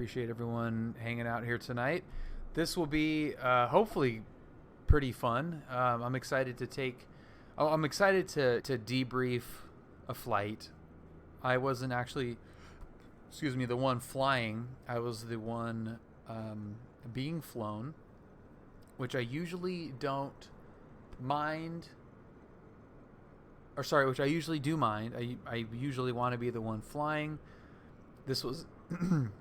Appreciate everyone hanging out here tonight. This will be hopefully pretty fun. I'm excited to debrief a flight. I wasn't actually, the one flying. I was the one being flown, which I usually don't mind. Which I usually do mind. I usually want to be the one flying. This was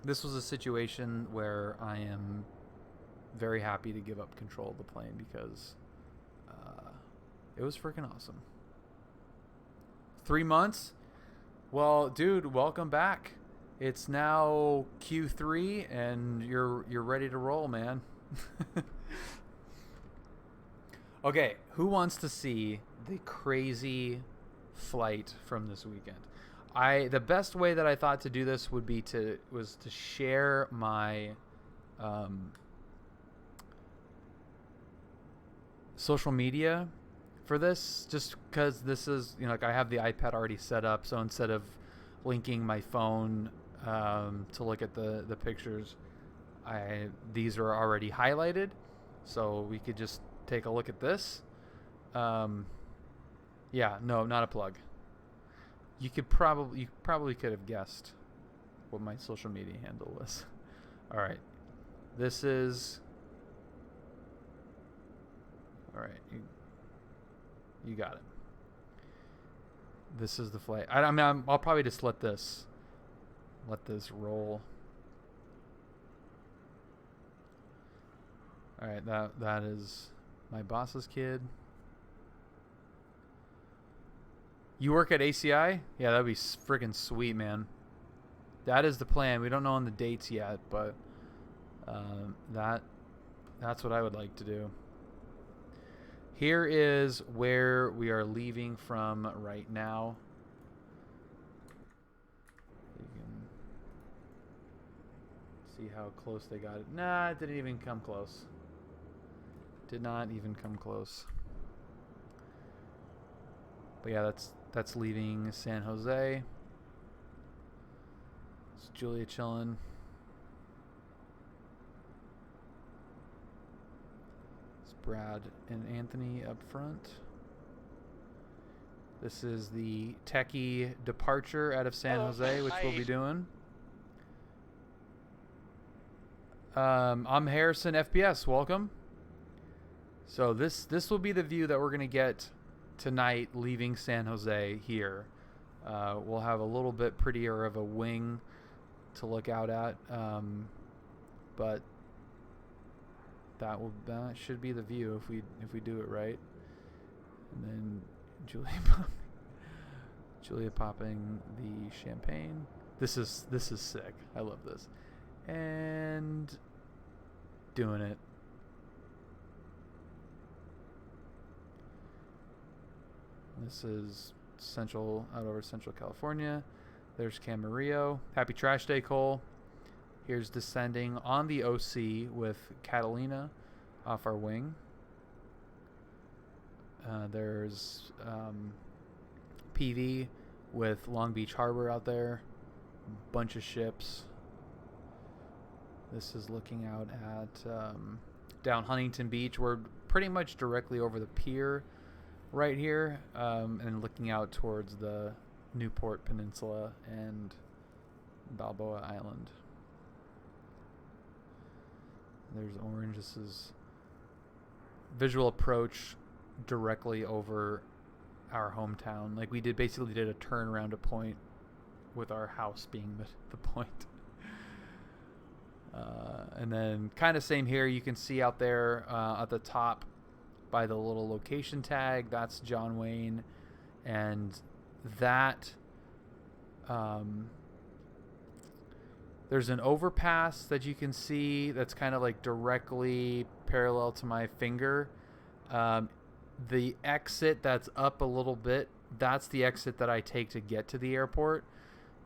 this was a situation where I am very happy to give up control of the plane because it was freaking awesome. 3 months? Well, dude, welcome back. It's now Q3 and you're ready to roll, man. Okay, who wants to see the crazy flight from this weekend? The best way that I thought to do this would be to share my social media for this, just because this is, I have the iPad already set up, so instead of linking my phone to look at the pictures, these are already highlighted, so we could just take a look at this. Yeah, no, not a plug. You probably could have guessed what my social media handle was. All right, this is. All right, you got it. This is the flight. I'll probably just let this roll. All right, that is my boss's kid. You work at ACI? Yeah, that'd be freaking sweet, man. That is the plan. We don't know on the dates yet, but that's what I would like to do. Here is where we are leaving from right now. You can see how close they got it. Nah, it didn't even come close. Did not even come close. But yeah, that's leaving San Jose. It's Julia chilling. It's Brad and Anthony up front. This is the techie departure out of San Jose, which we'll be doing. I'm Harrison FPS. Welcome. So this will be the view that we're gonna get tonight leaving San Jose here. We'll have a little bit prettier of a wing to look out at, but that should be the view if we do it right. And then Julia popping the champagne. This is sick. I love this. And doing it. This is out over Central California. There's Camarillo. Happy Trash Day, Cole. Here's descending on the OC with Catalina off our wing. There's PV with Long Beach Harbor out there. Bunch of ships. This is looking out at down Huntington Beach. We're pretty much directly over the pier right here, and looking out towards the Newport Peninsula and Balboa Island. There's orange. This is visual approach directly over our hometown. Like we basically did a turn around a point with our house being the point. And then kind of same here. You can see out there at the top by the little location tag, that's John Wayne, and that there's an overpass that you can see that's kind of like directly parallel to my finger. The exit that's up a little bit, that's the exit that I take to get to the airport.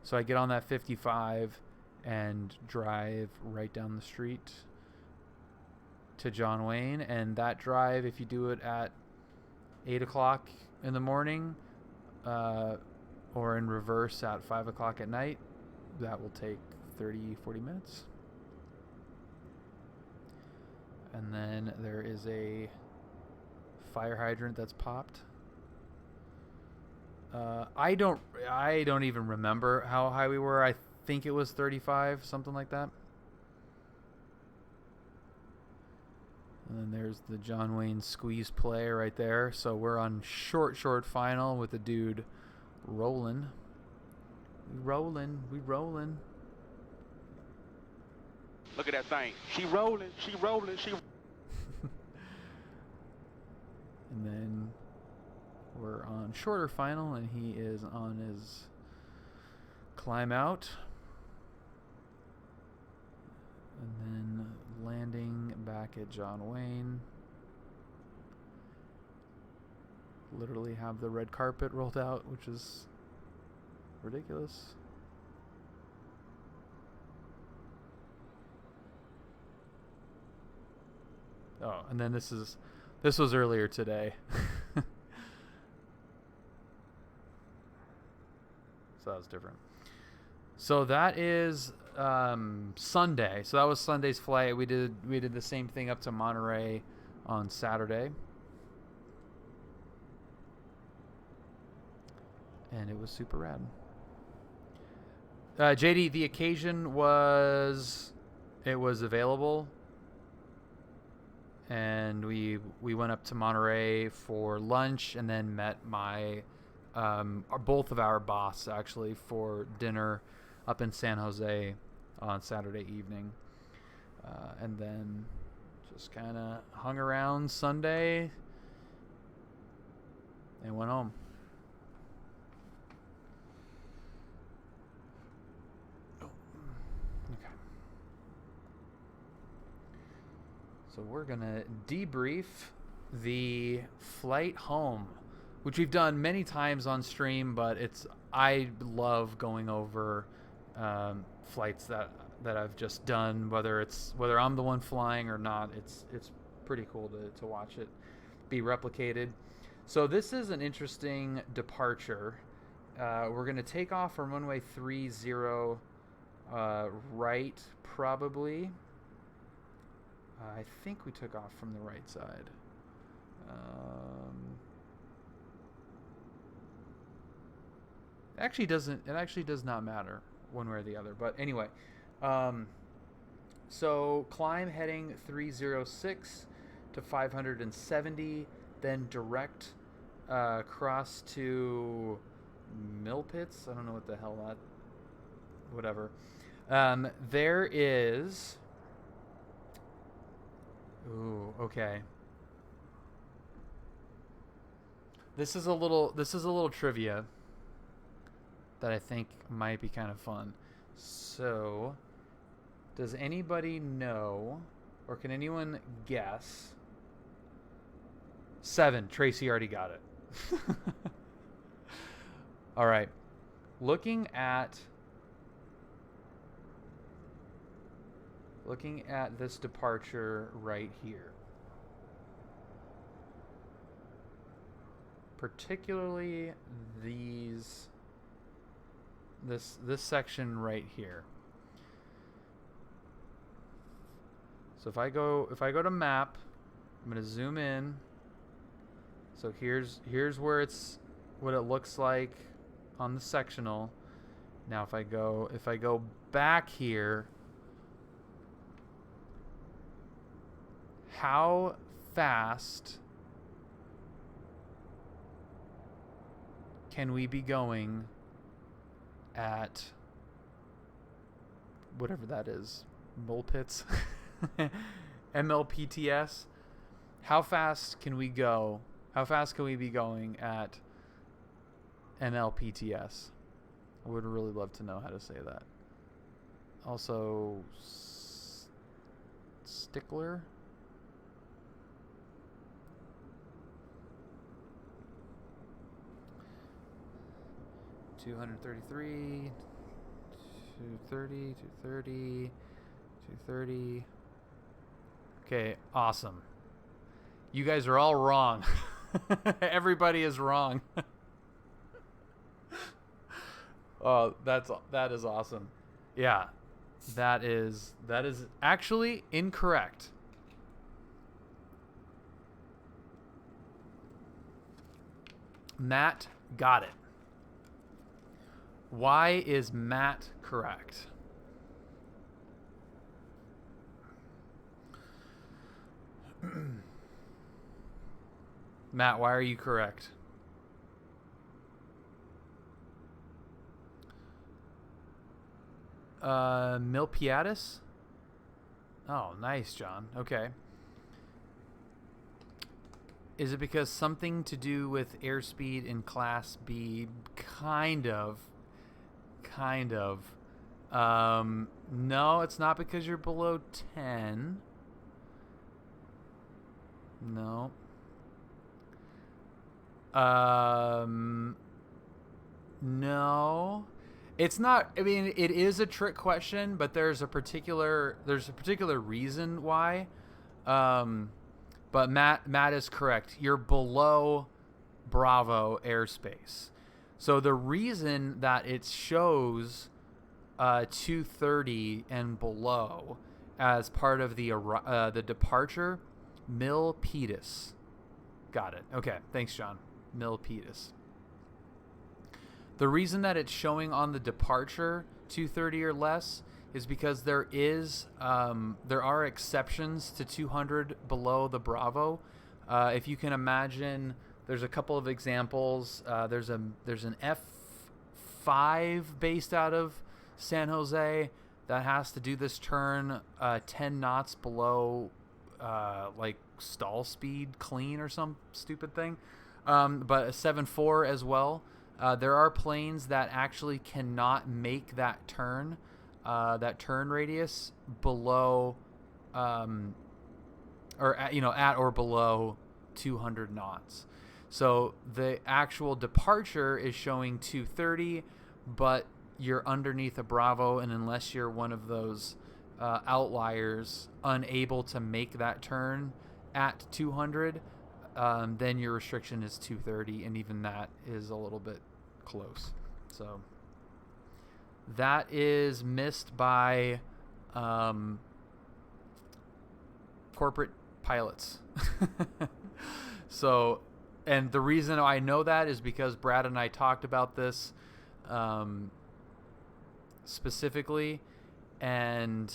So I get on that 55 and drive right down the street to John Wayne, and that drive, if you do it at 8 o'clock in the morning or in reverse at 5 o'clock at night, that will take 30-40 minutes. And then there is a fire hydrant that's popped. I don't even remember how high we were. I think it was 35, something like that. And then there's the John Wayne squeeze play right there. So we're on short final with the dude rolling. We rolling. Look at that thing. She rolling. And then we're on shorter final, and he is on his climb out. And then landing back at John Wayne. Literally have the red carpet rolled out, which is ridiculous. Oh, and then this was earlier today. So that was different. So that is Sunday. So that was Sunday's flight. We did the same thing up to Monterey on Saturday. And it was super rad. JD, the occasion was available. And we went up to Monterey for lunch, and then met both of our boss actually for dinner up in San Jose on Saturday evening, and then just kind of hung around Sunday and went home. So we're going to debrief the flight home, which we've done many times on stream, but I love going over flights that I've just done, whether I'm the one flying or not. It's pretty cool to watch it be replicated. So this is an interesting departure. We're going to take off from runway 30 right, probably. I think we took off from the right side. It actually does not matter one way or the other. But anyway, so climb heading 306 to 570, then direct cross to Millpits. I don't know what the hell that. Whatever. There is. Ooh, okay. This is a little trivia that I think might be kind of fun. So, does anybody know, or can anyone guess? 7. Tracy already got it. All right. Looking at this departure right here, particularly this section right here. So if I go to map, I'm going to zoom in. So here's where what it looks like on the sectional. Now if I go back here, how fast can we be going at whatever that is, Millpits, MLPTS? How fast can we go? How fast can we be going at MLPTS? I would really love to know how to say that. Also, Stickler. 233, 230, 230, 230. Okay, awesome. You guys are all wrong. Everybody is wrong. Oh, that is awesome. Yeah, that is actually incorrect. Matt got it. Why is Matt correct? Matt, why are you correct? Milpiatis? Oh, nice, John. Okay. Is it because something to do with airspeed in Class B? Kind of. No, it's not because you're below 10. No. No. It's not. I mean, it is a trick question, but there's a particular reason why. But Matt is correct. You're below Bravo airspace. So the reason that it shows 230 and below as part of the departure, Milpitas. Got it. Okay, thanks, John. Milpitas. The reason that it's showing on the departure 230 or less is because there are exceptions to 200 below the Bravo. If you can imagine, there's a couple of examples. There's an F5 based out of San Jose that has to do this turn 10 knots below like stall speed clean or some stupid thing. But a 7.4 as well. There are planes that actually cannot make that turn radius below, or at or below 200 knots. So the actual departure is showing 230, but you're underneath a Bravo, and unless you're one of those outliers unable to make that turn at 200, then your restriction is 230, and even that is a little bit close. So that is missed by corporate pilots. So, and the reason I know that is because Brad and I talked about this specifically, and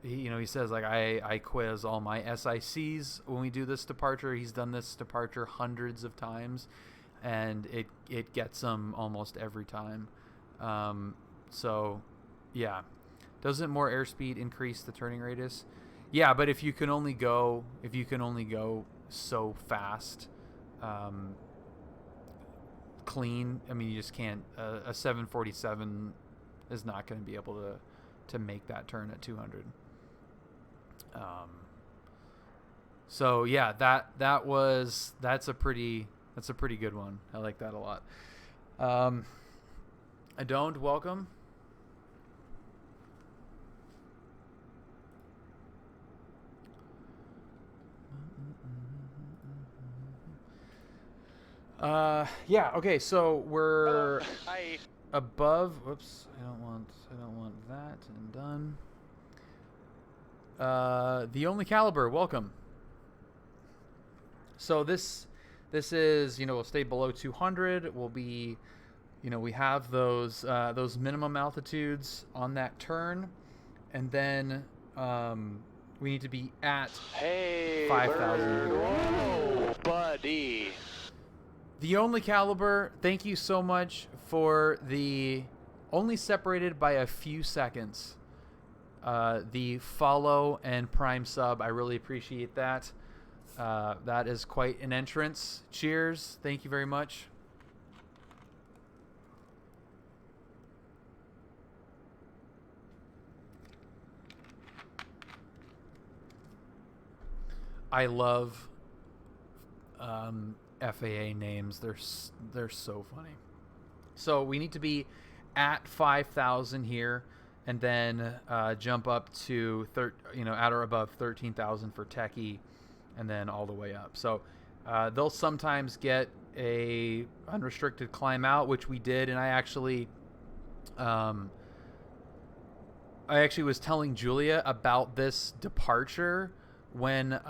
he says, like, I quiz all my SICs when we do this departure. He's done this departure hundreds of times, and it gets him almost every time. So yeah, doesn't more airspeed increase the turning radius? Yeah, but if you can only go so fast, clean, I mean, you just can't. A 747 is not going to be able to make that turn at 200. So yeah, that's a pretty good one. I like that a lot. Adoned, welcome. Yeah, okay, so we're above. Whoops, I don't want that, and done. The Only Caliber, welcome. So this is, we'll stay below 200. We'll be, we have those minimum altitudes on that turn, and then we need to be at 5,000. Buddy. The Only Caliber, thank you so much for only separated by a few seconds, the follow and prime sub. I really appreciate that. That is quite an entrance. Cheers. Thank you very much. I love FAA names. They're so funny. So we need to be at 5,000 here, and then jump up to at or above 13,000 for techie, and then all the way up. So they'll sometimes get a unrestricted climb out, which we did, and I actually was telling Julia about this departure when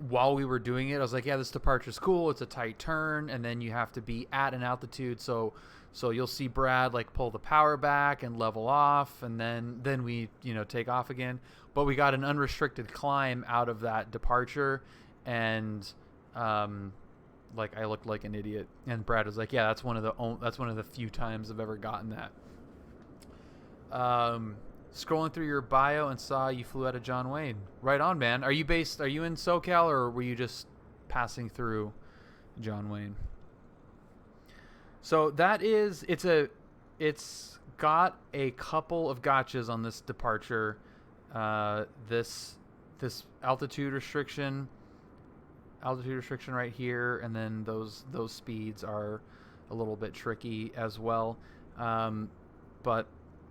while we were doing it, I was like, yeah, this departure's cool. It's a tight turn, and then you have to be at an altitude. So you'll see Brad like pull the power back and level off, and then we take off again. But we got an unrestricted climb out of that departure, and like I looked like an idiot. And Brad was like, yeah, that's one of the few times I've ever gotten that. Scrolling through your bio and saw you flew out of John Wayne. Right on, man. Are you in SoCal, or were you just passing through John Wayne? So it's got a couple of gotchas on this departure. This altitude restriction right here, and then those speeds are a little bit tricky as well. But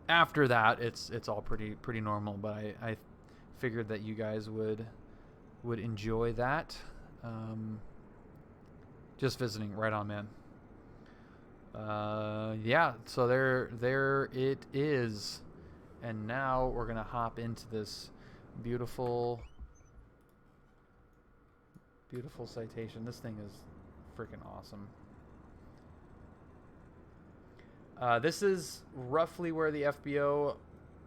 after that, it's all pretty normal. But I figured that you guys would enjoy that. Just visiting. Right on, man. Yeah, so there it is. And now we're gonna hop into this beautiful citation. This thing is freaking awesome. This is roughly where the FBO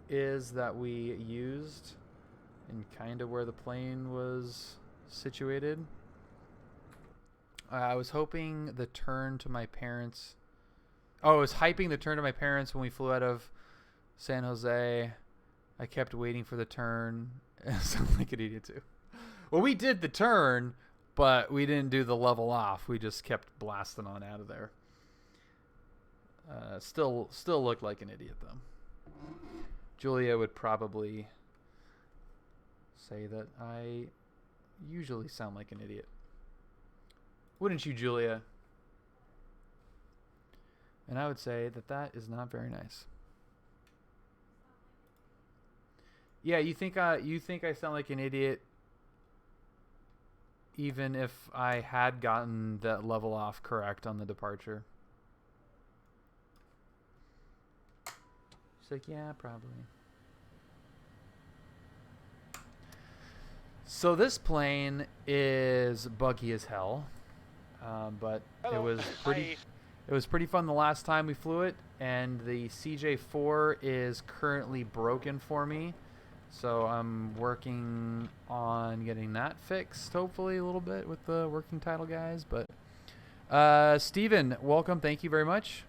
is that we used, and kind of where the plane was situated. I was hoping the turn to my parents. Oh, I was hyping the turn to my parents when we flew out of San Jose. I kept waiting for the turn. I sound like an idiot too. Well, we did the turn, but we didn't do the level off. We just kept blasting on out of there. Still looked like an idiot though. Julia would probably say that I usually sound like an idiot. Wouldn't you, Julia? And I would say that is not very nice. Yeah, you think I sound like an idiot even if I had gotten that level off correct on the departure? She's like, yeah, probably. So this plane is buggy as hell, but it was pretty fun the last time we flew it, and the CJ4 is currently broken for me, so I'm working on getting that fixed, hopefully a little bit with the working title guys. But Steven, welcome, thank you very much.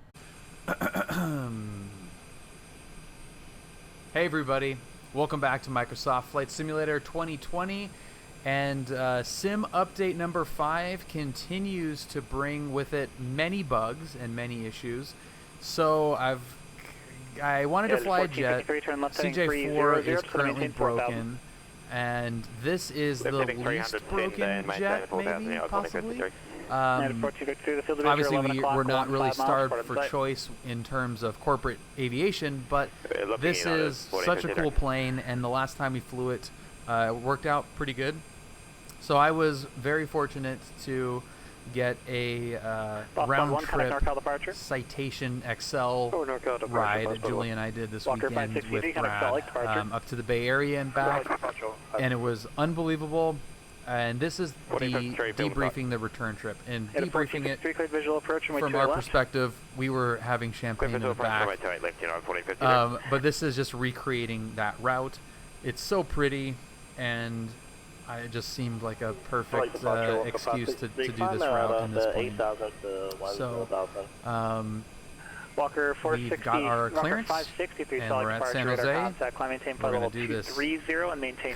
Hey everybody, welcome back to Microsoft Flight Simulator 2020, and Sim Update number 5 continues to bring with it many bugs and many issues. So I wanted to fly a jet. CJ4 is currently broken, and this is the least broken jet, maybe, possibly. Obviously, we're not really starved for choice in terms of corporate aviation, but this is such a cool plane, and the last time we flew it worked out pretty good. So I was very fortunate to get a round-trip Citation XL ride. Julie and I did this weekend with Brad up to the Bay Area and back, and it was unbelievable. And this is debriefing the return trip. And debriefing it, from our perspective, we were having champagne in the back. But this is just recreating that route. It's so pretty, and it just seemed like a perfect excuse to do this route in this plane. So, we've got our clearance, and we're at San Jose. We're going to do this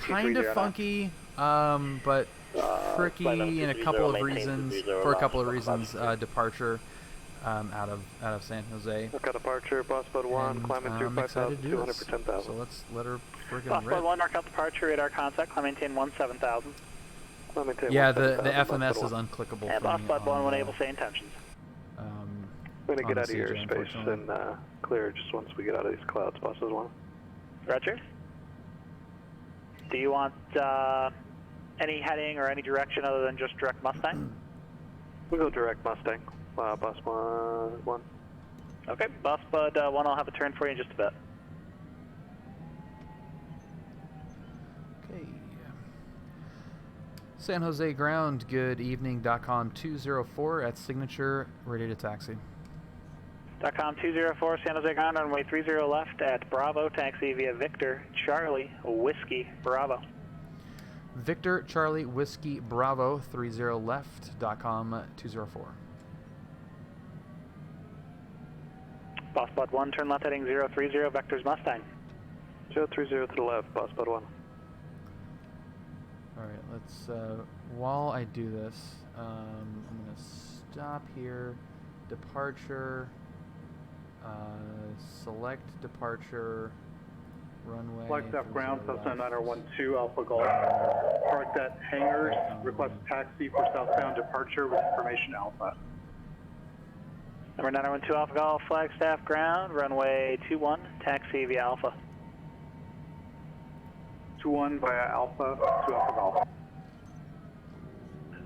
kind of funky, but tricky in a couple of reasons, departure out of San Jose. Departure, Bossbud 1, climbing through 5,000, 200 for 10,000. So let's let her friggin' rip. Bossbud 1, mark out departure, radar contact, climb maintain 17,000. Yeah, the FMS is unclickable for me. Bossbud 1, when able, say intentions. We're going to get out of your airspace and clear just once we get out of these clouds, Bossbud 1. Roger. Do you want any heading or any direction other than just direct Mustang? We'll go direct Mustang, Bossbud 1. Okay, Bossbud 1, I'll have a turn for you in just a bit. Okay. San Jose ground, good evening. .com 204 at signature, ready to taxi. .com 204, San Jose ground, runway 30 left at Bravo, taxi via Victor, Charlie, Whiskey, Bravo. Victor, Charlie, Whiskey, Bravo, 30 left. .com 204. Boss Bud 1, turn left heading 030, Vector's Mustang. 030 to the left, Boss Bud 1. Alright, let's, while I do this, I'm going to stop here, departure, select departure, runway. Flagstaff ground, Cessna 9012 Alpha Golf. Parked at hangars, request taxi for southbound departure with information Alpha. Number 912 Alpha Golf, Flagstaff ground, runway 21, taxi via Alpha. 21 via Alpha to Alpha Golf.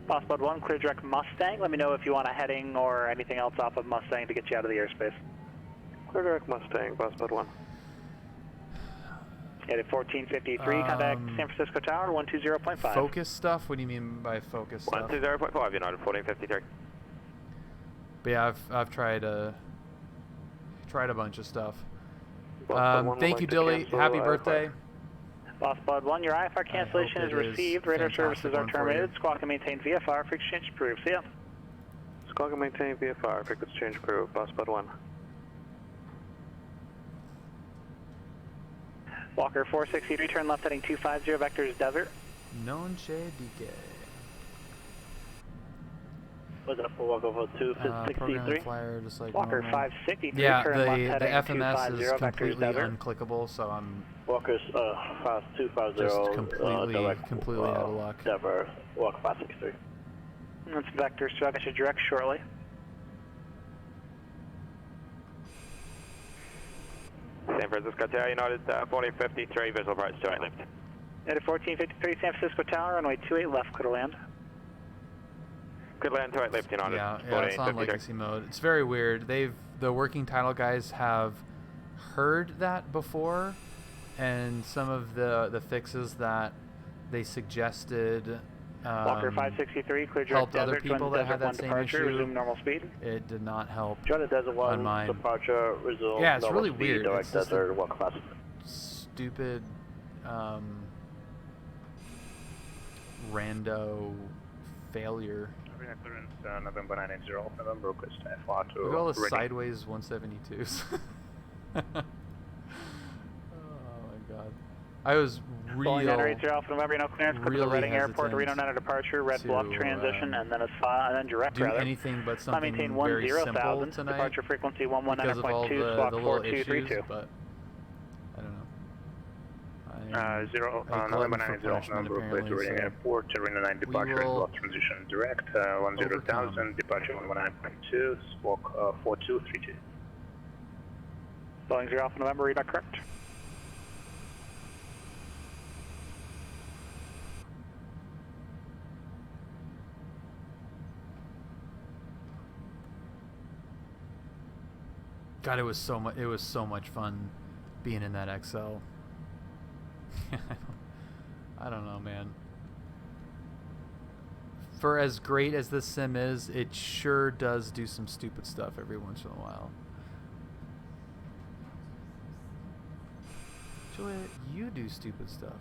Boss Bud 1, clear direct Mustang. Let me know if you want a heading or anything else off of Mustang to get you out of the airspace. Clear direct Mustang, Boss Bud 1. Headed 1453, contact San Francisco Tower, 120.5. Focus stuff? What do you mean by focus stuff? 120.5, United 1453. But yeah, I've tried a bunch of stuff. Thank you, Dilly. Happy birthday. Boss Bud 1, your IFR cancellation is received. Radar services are terminated. Squawk and maintain VFR. Frequency change approved. See ya. Squawk and maintain VFR. Frequency change approved. Boss Bud 1. Walker 463, turn left heading 250, Vector's Desert. Non c'è di che. Was it a full Walker for 263? Flyer, just like Walker normal. 563, Yeah, turn left the heading FMS 250, is Vector's completely Desert. unclickable, so I'm Walker's 250, just completely out of luck. Denver, Walker 563. That's Vector's, so I should direct shortly. San Francisco Tower, United 1453, visual approach to 8 left. Headed 1453, San Francisco Tower, runway 28 left, clear to land. Good land to 8 left, United. Yeah, it's on legacy mode. It's very weird. The working title guys have heard that before, and some of the fixes that they suggested Walker 563, clear direct helped Desert, other people that had that same departure, issue. resume normal speed. It did not help Join the Desert 1, on mine. departure, resume Yeah, it's normal really speed, weird. direct It's just Desert, Walker 563. stupid rando failure. Clearance November 980, November request FR to Look at all the ready. sideways 172s. Oh my god. I was Boeing 980 Alpha November, no clearance, go to the really Reading Airport, Reno 9 departure, red bluff to, transition, and then and then direct do rather. anything but I something maintain very simple 10,000, tonight departure frequency because of all 119.2, squawk the little 4232. issues, but I don't know. November 980, November request to Reading Airport, Reno 9 departure, red bluff transition direct, 10,000, departure 119.2, squawk 4232. Boeing 0 Alpha November, read correct. God, it was so much fun being in that XL. I don't know, man. For as great as this sim is, it sure does do some stupid stuff every once in a while. Julia, you do stupid stuff.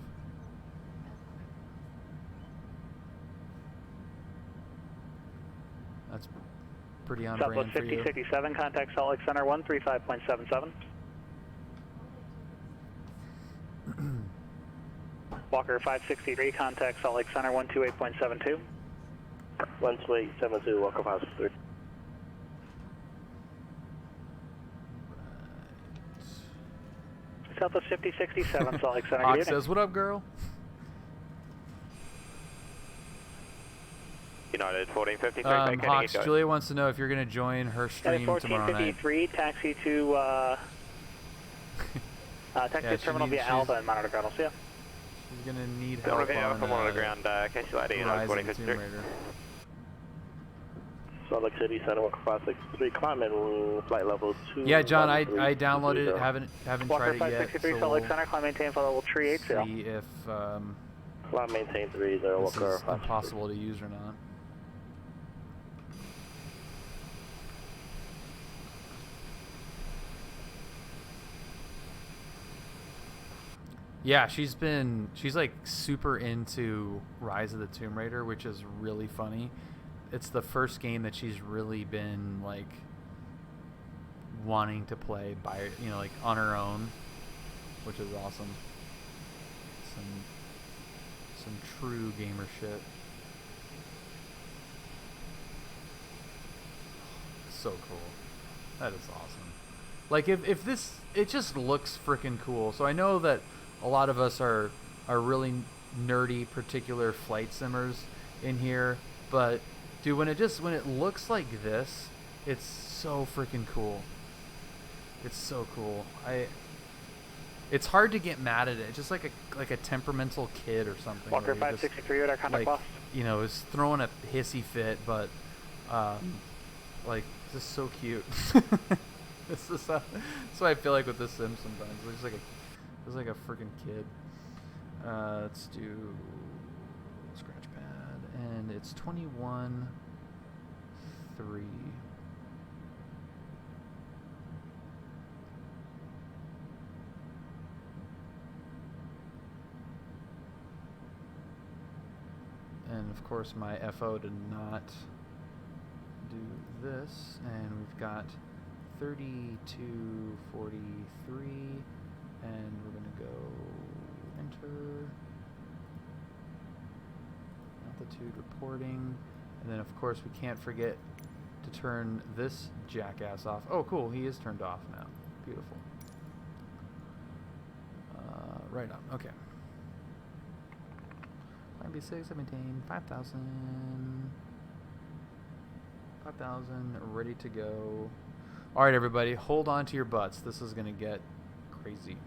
That's pretty on brand Southwest for you. 5067, contact Salt Lake Center 135.77. Walker 563, contact Salt Lake Center 128.72. 12872, Walker 563. Southwest 5067, Salt Lake Center. Ox Good evening. says, "What up, girl?" United 1453, Hawks, Julia wants to know if you're going to join her Headed stream tomorrow night. 1453, taxi to taxi to terminal via Alpha and monitor ground. See ya. She's going to need Don't help review on from one of the ground, catch you later, United Ryzen 1453. Tomb Raider. Salt Lake City, Center, Walker 563, climbing flight level 2. Yeah, John, I downloaded it, haven't Walker tried it yet, 563, so Salt Lake Center, climb maintain flight level 380. see if Climb maintain 30, this Walker. is impossible to use or not. Yeah, she's like super into Rise of the Tomb Raider, which is really funny. It's the first game that she's really been like wanting to play by, you know, like on her own, which is awesome. Some true gamer shit. So cool. That is awesome. Like if this, it just looks freaking cool. So I know that a lot of us are really nerdy particular flight simmers in here, but dude, when it looks like this, it's so freaking cool. It's so cool. It's hard to get mad at it. It's just like a temperamental kid or something. Walker 563 with our contact like, loss. you know, is throwing a hissy fit, but like this is so cute. This is that's what I feel like with this sim sometimes. It's like a freaking kid. Let's do scratch pad, and it's 21.3. And of course my FO did not do this, and we've got 32.43, and we're gonna go enter altitude reporting, and then of course we can't forget to turn this jackass off. Oh cool, he is turned off now. Beautiful. Right on. Okay. 5B6, 17, 5,000, ready to go. All right, everybody, hold on to your butts. This is gonna get crazy.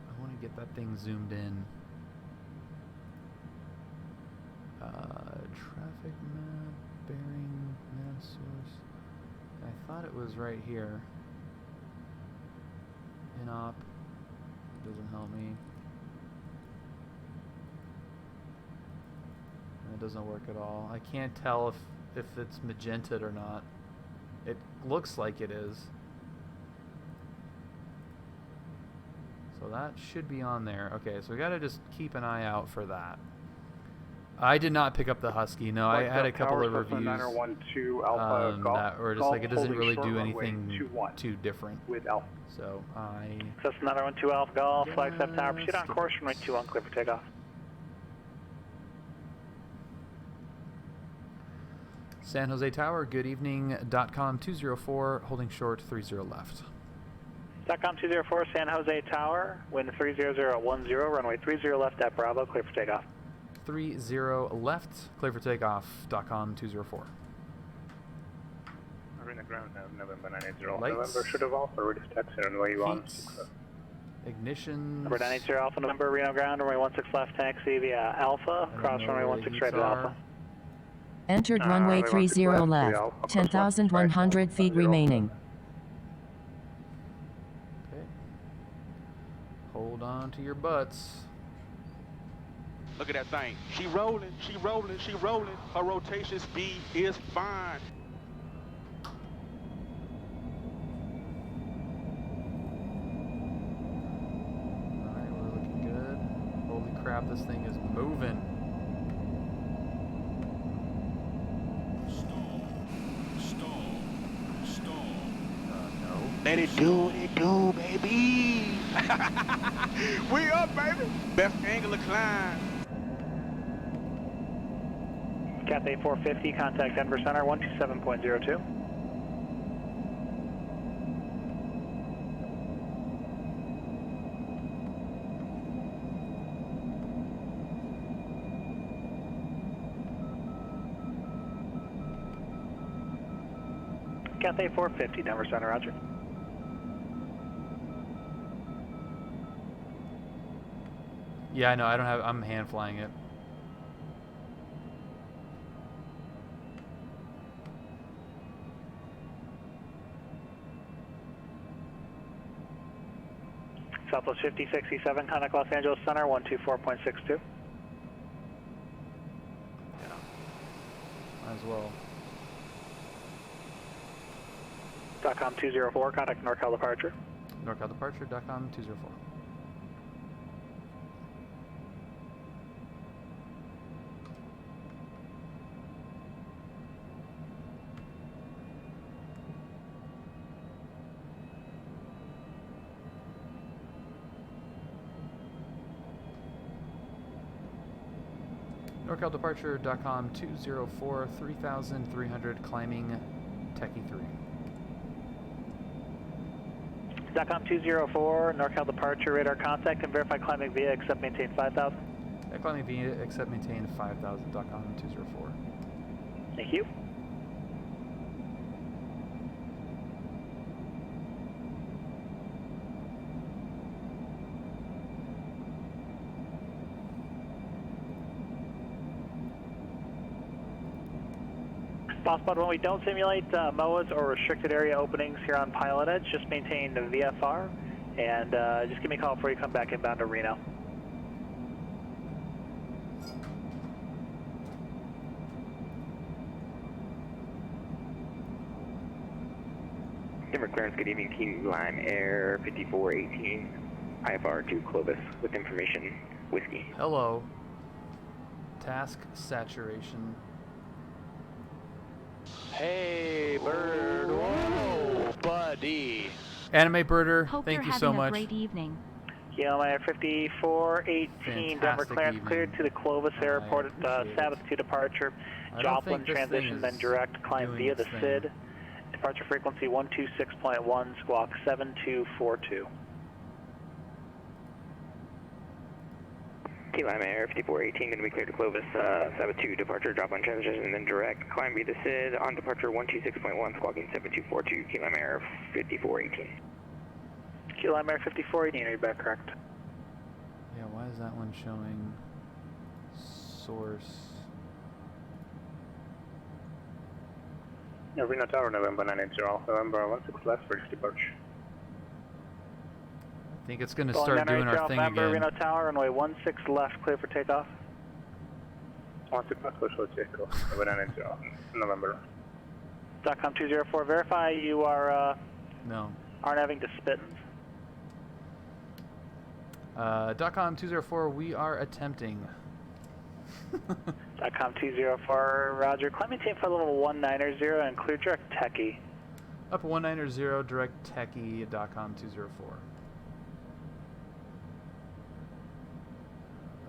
I want to get that thing zoomed in. Traffic map, bearing, nav source. I thought it was right here. Inop doesn't help me. And it doesn't work at all. I can't tell if it's magenta or not. It looks like it is. So that should be on there. Okay, so we gotta just keep an eye out for that. I did not pick up the Husky. No, I had a couple of reviews that were just like it doesn't really do anything too different. With Alpha. So I. Cessna 912 Alpha Golf, flag step tower, proceed on course, runway 21, clear for takeoff. San Jose Tower, good evening. .com 204, holding short 30 left. .com 204, San Jose Tower, wind 300 at 10, runway 30 left at Bravo, clear for takeoff. 30 left, clear for takeoff. .com 204. Arena ground now, November 980. Lights. November should have also already taxi runway 16. Ignition. Number 980 Alpha, number Reno ground, runway 16 left, taxi via Alpha, cross runway 16 right at Alpha. Entered runway 30 left, 10,100 feet remaining. Okay. Hold on to your butts. Look at that thing. She rolling, she rolling, she rolling. Her rotation speed is fine. Alright, we're looking good. Holy crap, this thing is moving. No. Let it do, baby. We up, baby. Best angle of climb. Cathay 450, contact Denver Center, 127.02. Cathay 450, Denver Center, roger. Yeah, I know. I don't have. I'm hand flying it. Southwest 5067, contact Los Angeles Center, 124.62. Yeah. Might as well. .com 204, contact NorCal departure. NorCal departure, .com 204. NorCal departure, .com 204, 3,300, climbing Techie 3. .com 204, NorCal departure, radar contact, and verify climbing via, except maintain 5,000. Yeah, climbing via, except maintain 5,000, .com 204. Thank you. Spot when we don't simulate MOAs or restricted area openings here on PilotEdge, just maintain the VFR and just give me a call before you come back inbound to Reno. Denver clearance, good evening, Team Lime Air 5418, IFR to Clovis with information, whiskey. Hello. Task saturation. Hey, bird. Whoa, buddy. Anime Birder, Hope thank you're you having so a much. great evening. Air 5418, Denver clearance evening. cleared to the Clovis Airport at Sabbath 2 departure. Joplin transition, then direct climb via the SID. Departure frequency 126.1, squawk 7242. Team Lime Air 5418 going to be cleared to Clovis, Sabbath 2 departure, drop on transition, and then direct climb via the SID on departure 126.1, squawking 7242, Team Lime Air 5418. Team Lime Air 5418, are you back correct? Yeah, why is that one showing source? Reno Tower, November 980, November 16 left for departure. I think it's going to start doing our thing again. Reno Tower, runway 16 left, clear for takeoff. 16 left, clear for takeoff, November 980, November. .com 204, verify you are, No. aren't having to spit. .com 204, we are attempting. .com 204, roger. Climb maintain for level 190 and clear direct techie. Up 190, direct techie, .com 204.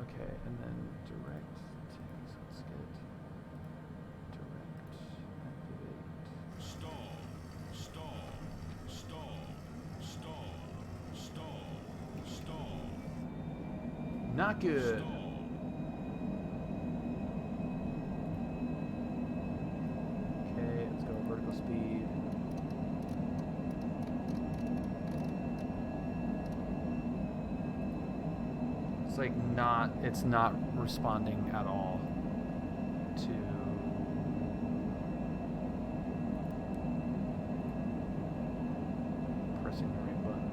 Okay, and then direct text, let's get direct activate. Stall. Not good. Okay, let's go vertical speed. It's like it's not responding at all to pressing the right button.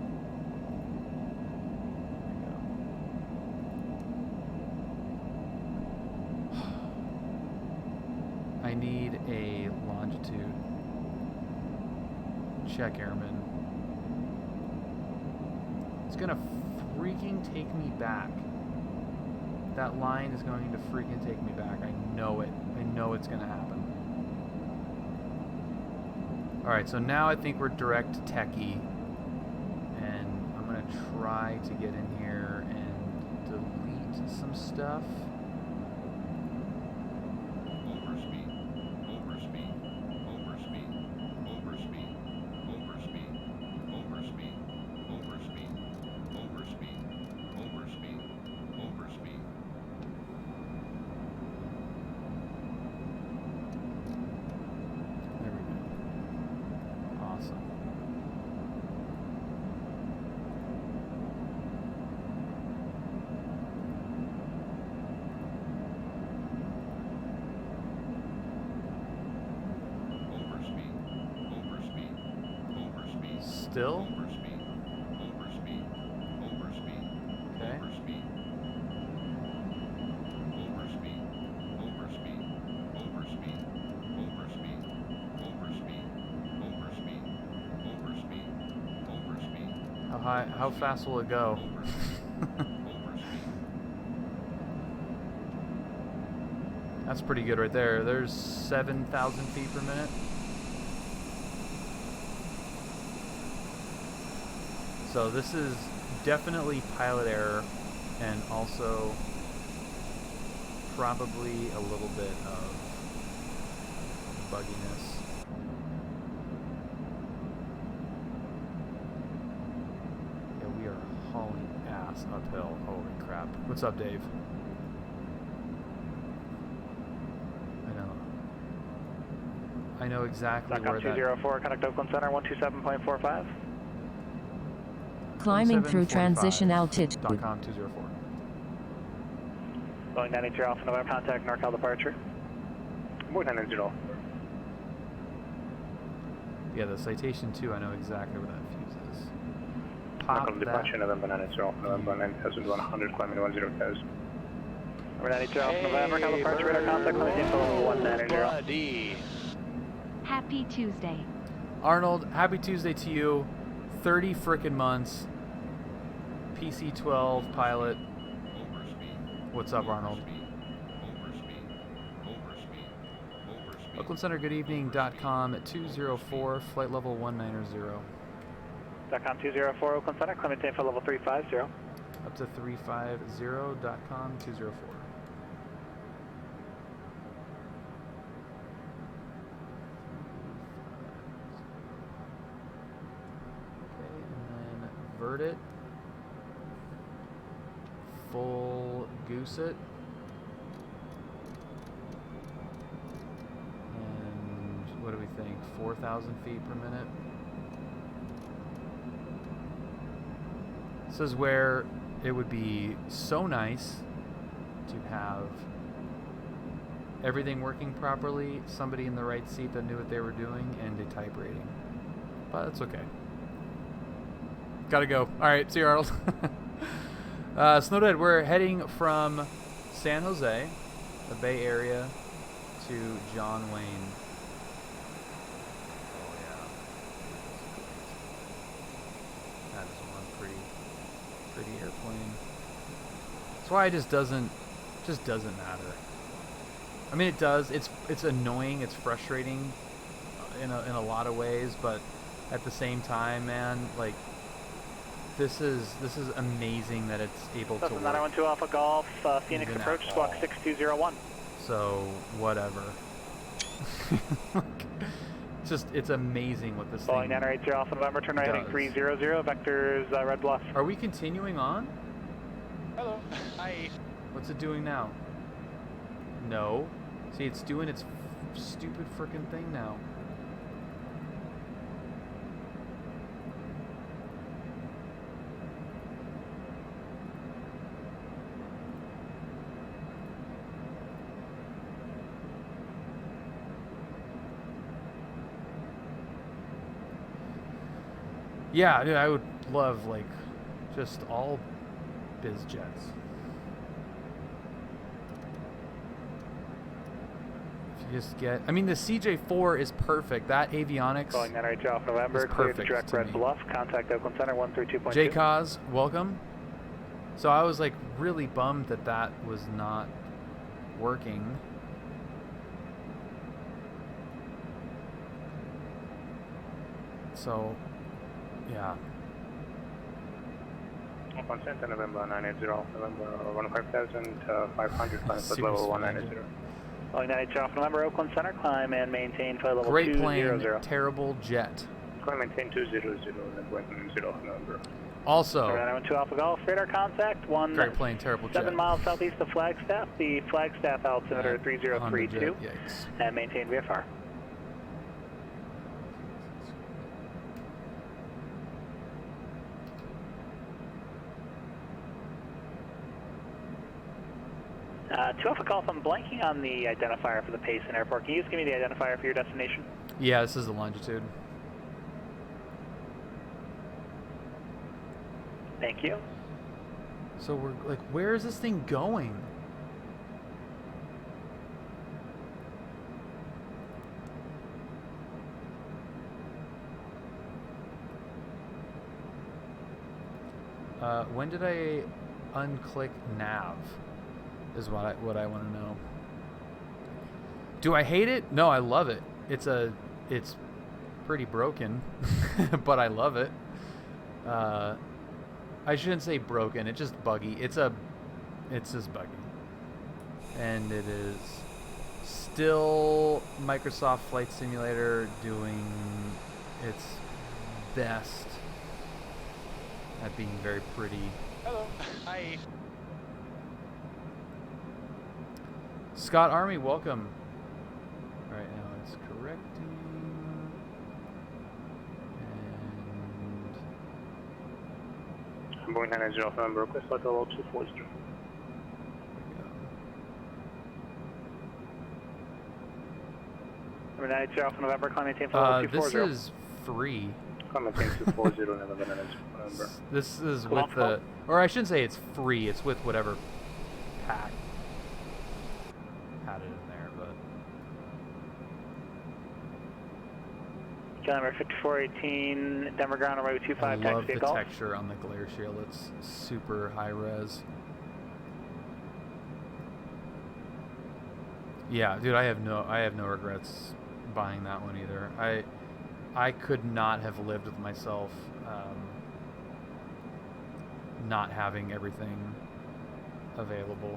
I need a longitude check, airman. It's gonna freaking take me back. That line is going to freaking take me back. I know it. I know it's gonna happen. Alright, so now I think we're direct techie. And I'm gonna try to get in here and delete some stuff. Still? How fast will it go? That's pretty good right there. There's 7,000 feet per minute. So this is definitely pilot error, and also probably a little bit of bugginess. Yeah, we are hauling ass uphill. Holy crap. What's up, Dave? I know exactly where that... 204, contact Oakland Center, 127.45. Climbing through transition altitude. .com 204. Going 980 Alpha November, contact NorCal departure. More 980. Yeah, the citation 2, I know exactly where that fuse is. Pop NorCal departure, November 980, November 9100, climbing 10,000. Number 92 Alpha November, call departure, radar contact, climbing info 190. Happy Tuesday. Arnold, happy Tuesday to you. 30 frickin' months. PC-12 pilot. What's up, Arnold? Oakland Center, good evening.com at 204, flight level 190. .com 204, Oakland Center, climbing info level 350. Up to 350.com 204. Vert it, full goose it, and what do we think, 4,000 feet per minute? This is where it would be so nice to have everything working properly, somebody in the right seat that knew what they were doing, and a type rating, but that's okay. Gotta go. Alright, see you, Arnold. Snowdead, we're heading from San Jose, the Bay Area, to John Wayne. Oh, yeah. That is one pretty airplane. That's why it just doesn't matter. I mean, it does. It's annoying. It's frustrating in a lot of ways, but at the same time, man, like, This is amazing that it's able to work. 912 Alpha Golf, Phoenix Even approach, squawk 6201. So, whatever. It's amazing what this Boeing thing 980 Alpha November, turn right heading 300, vectors Red Bluff. Are we continuing on? Hello. Hi. What's it doing now? No. See, it's doing its stupid frickin' thing now. Yeah, dude, I would love, like, just all biz jets. If you just get... I mean, the CJ4 is perfect. That avionics Boeing 980 Alpha November, is clear to perfect direct to Red me. Bluff, contact Oakland Center 132.2. J-Cause, welcome. So I was, like, really bummed that that was not working. So, yeah. Oakland Center, November 980, November 15,500, climb flight level 190. Boeing 980 Alpha November, Oakland Center, climb and maintain flight level Great 200. plane, terrible jet. Climb maintain 200, then point 90 November. Also, 912 Alpha Golf, radar contact, great plane, terrible jet. 7 miles southeast of Flagstaff, the Flagstaff altimeter 3032, 100 jet, yikes. and maintain VFR. To Alpha Golf, I'm blanking on the identifier for the Payson Airport. Can you just give me the identifier for your destination? Yeah, this is the longitude. Thank you. So we're like, where is this thing going? When did I unclick nav? Is what I want to know. Do I hate it? No, I love it. It's pretty broken, but I love it. I shouldn't say broken. It's just buggy. It's just buggy, and it is still Microsoft Flight Simulator doing its best at being very pretty. Hello. Hi. Scott Army, welcome. All right, now it's correcting. And Boeing 990 November, request flight level 240. Number 90 Alpha November, climb maintain for level 240. This is free. Climb maintain 240, November. This is with the, or I shouldn't say it's free. It's with whatever pack had it in there, but. Number 5418, Denver ground runway 25, I love taxi the golf. texture on the glare shield. It's super high res. Yeah, dude, I have no regrets buying that one either. I could not have lived with myself not having everything available.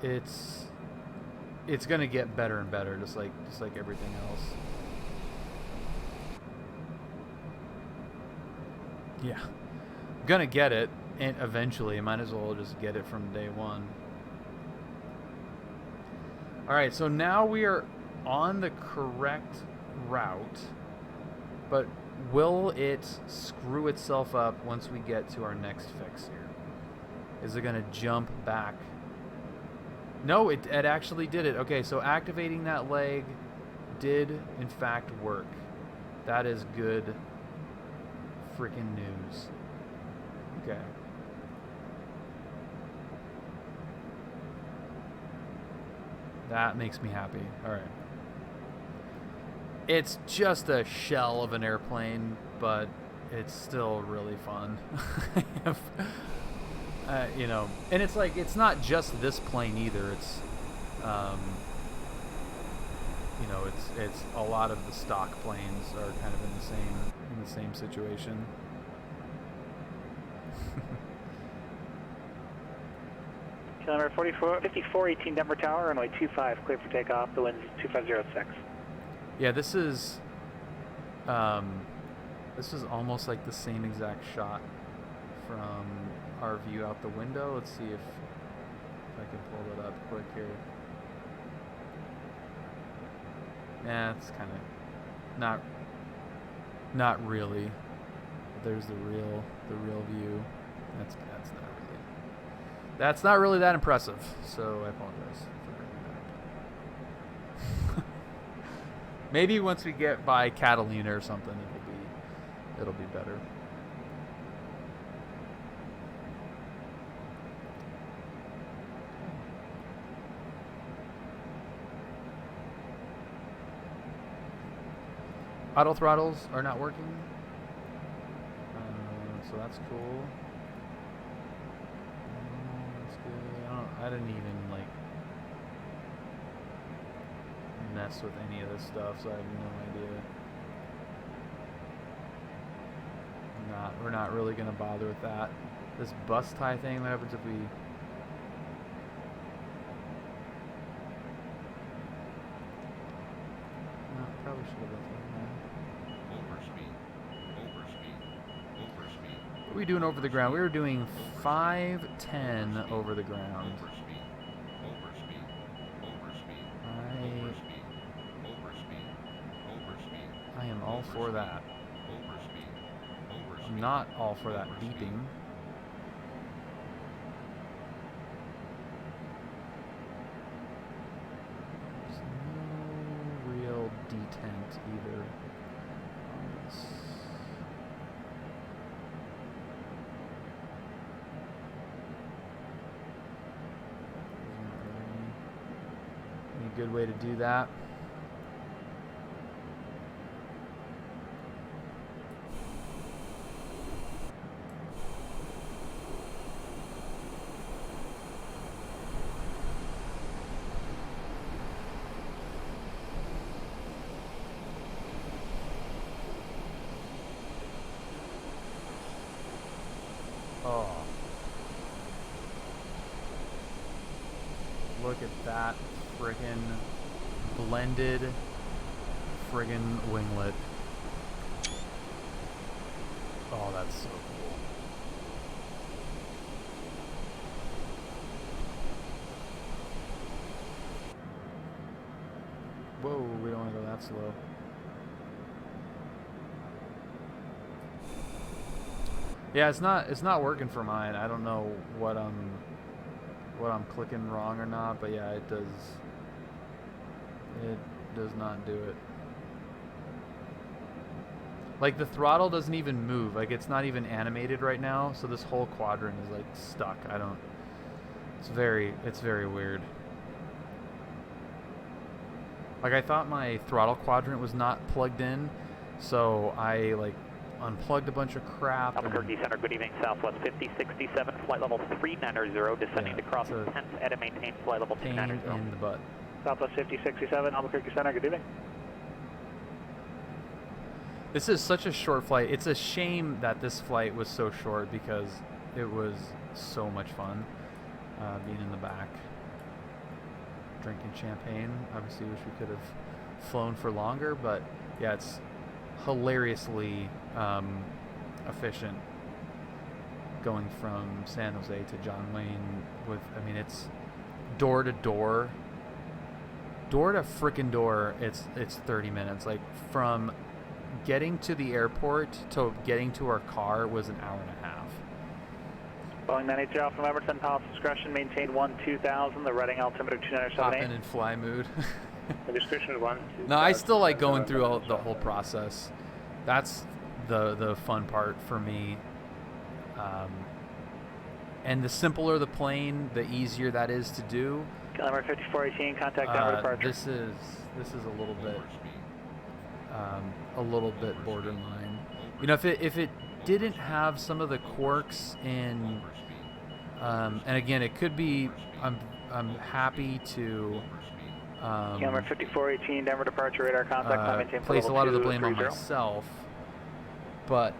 It's gonna get better and better, just like everything else. Yeah, gonna get it, and eventually, might as well just get it from day one. All right, so now we are on the correct route, but will it screw itself up once we get to our next fix here? Is it gonna jump back? No, it actually did it. Okay, so activating that leg did in fact work. That is good freaking news. Okay. That makes me happy. All right. It's just a shell of an airplane, but it's still really fun. You know, and it's like, it's not just this plane either. It's, you know, it's a lot of the stock planes are kind of in the same situation. Number 5418 Denver Tower, runway 25, clear for takeoff. The wind is 2506. Yeah, this is almost like the same exact shot from our view out the window. Let's see if I can pull it up quick here. Yeah, it's kind of not really. There's the real view. That's not really that impressive. So I apologize for bringing that up. Maybe once we get by Catalina or something, it'll be better. Auto throttles are not working, so that's cool. That's good. I didn't even like mess with any of this stuff, so I have no idea. We're not really gonna bother with that. This bus tie thing, what happens if we? No, probably should have left that. What are we doing over the ground? We were doing 510 over the ground. I am all for that. I'm not all for that beeping. There's no real detent either on this. Any good way to do that? that friggin' blended friggin' winglet. Oh, that's so cool. Whoa, we don't want to go that slow. Yeah, it's not working for mine. I don't know what I'm clicking wrong or not, but yeah, it does not do it. Like the throttle doesn't even move. Like it's not even animated right now, so this whole quadrant is like stuck. It's very weird. Like I thought my throttle quadrant was not plugged in, so I like unplugged a bunch of crap. Albuquerque Center, good evening, Southwest 5067, flight level 390, descending to cross 10th and maintain flight level 290. Pain in the butt. Southwest 5067, Albuquerque Center, good evening. This is such a short flight. It's a shame that this flight was so short because it was so much fun being in the back, drinking champagne. Obviously wish we could have flown for longer, but yeah, it's hilariously efficient going from San Jose to John Wayne with, I mean, it's door to frickin' door, it's 30 minutes. Like from getting to the airport to getting to our car was an hour and a half. Boeing 980 Alpha November, 10 pilots discretion, maintain 1-2000, the reading altimeter 2978. Hop in and fly mood. Discretion 1. No, I still like going through the whole process. That's the fun part for me. And the simpler the plane, the easier that is to do. Number 5418, contact downward departure. This is a little bit borderline. You know, if it didn't have some of the quirks in, and again, it could be. I'm happy to. Number 5418, Denver departure radar contact. Place a lot of the blame on myself, but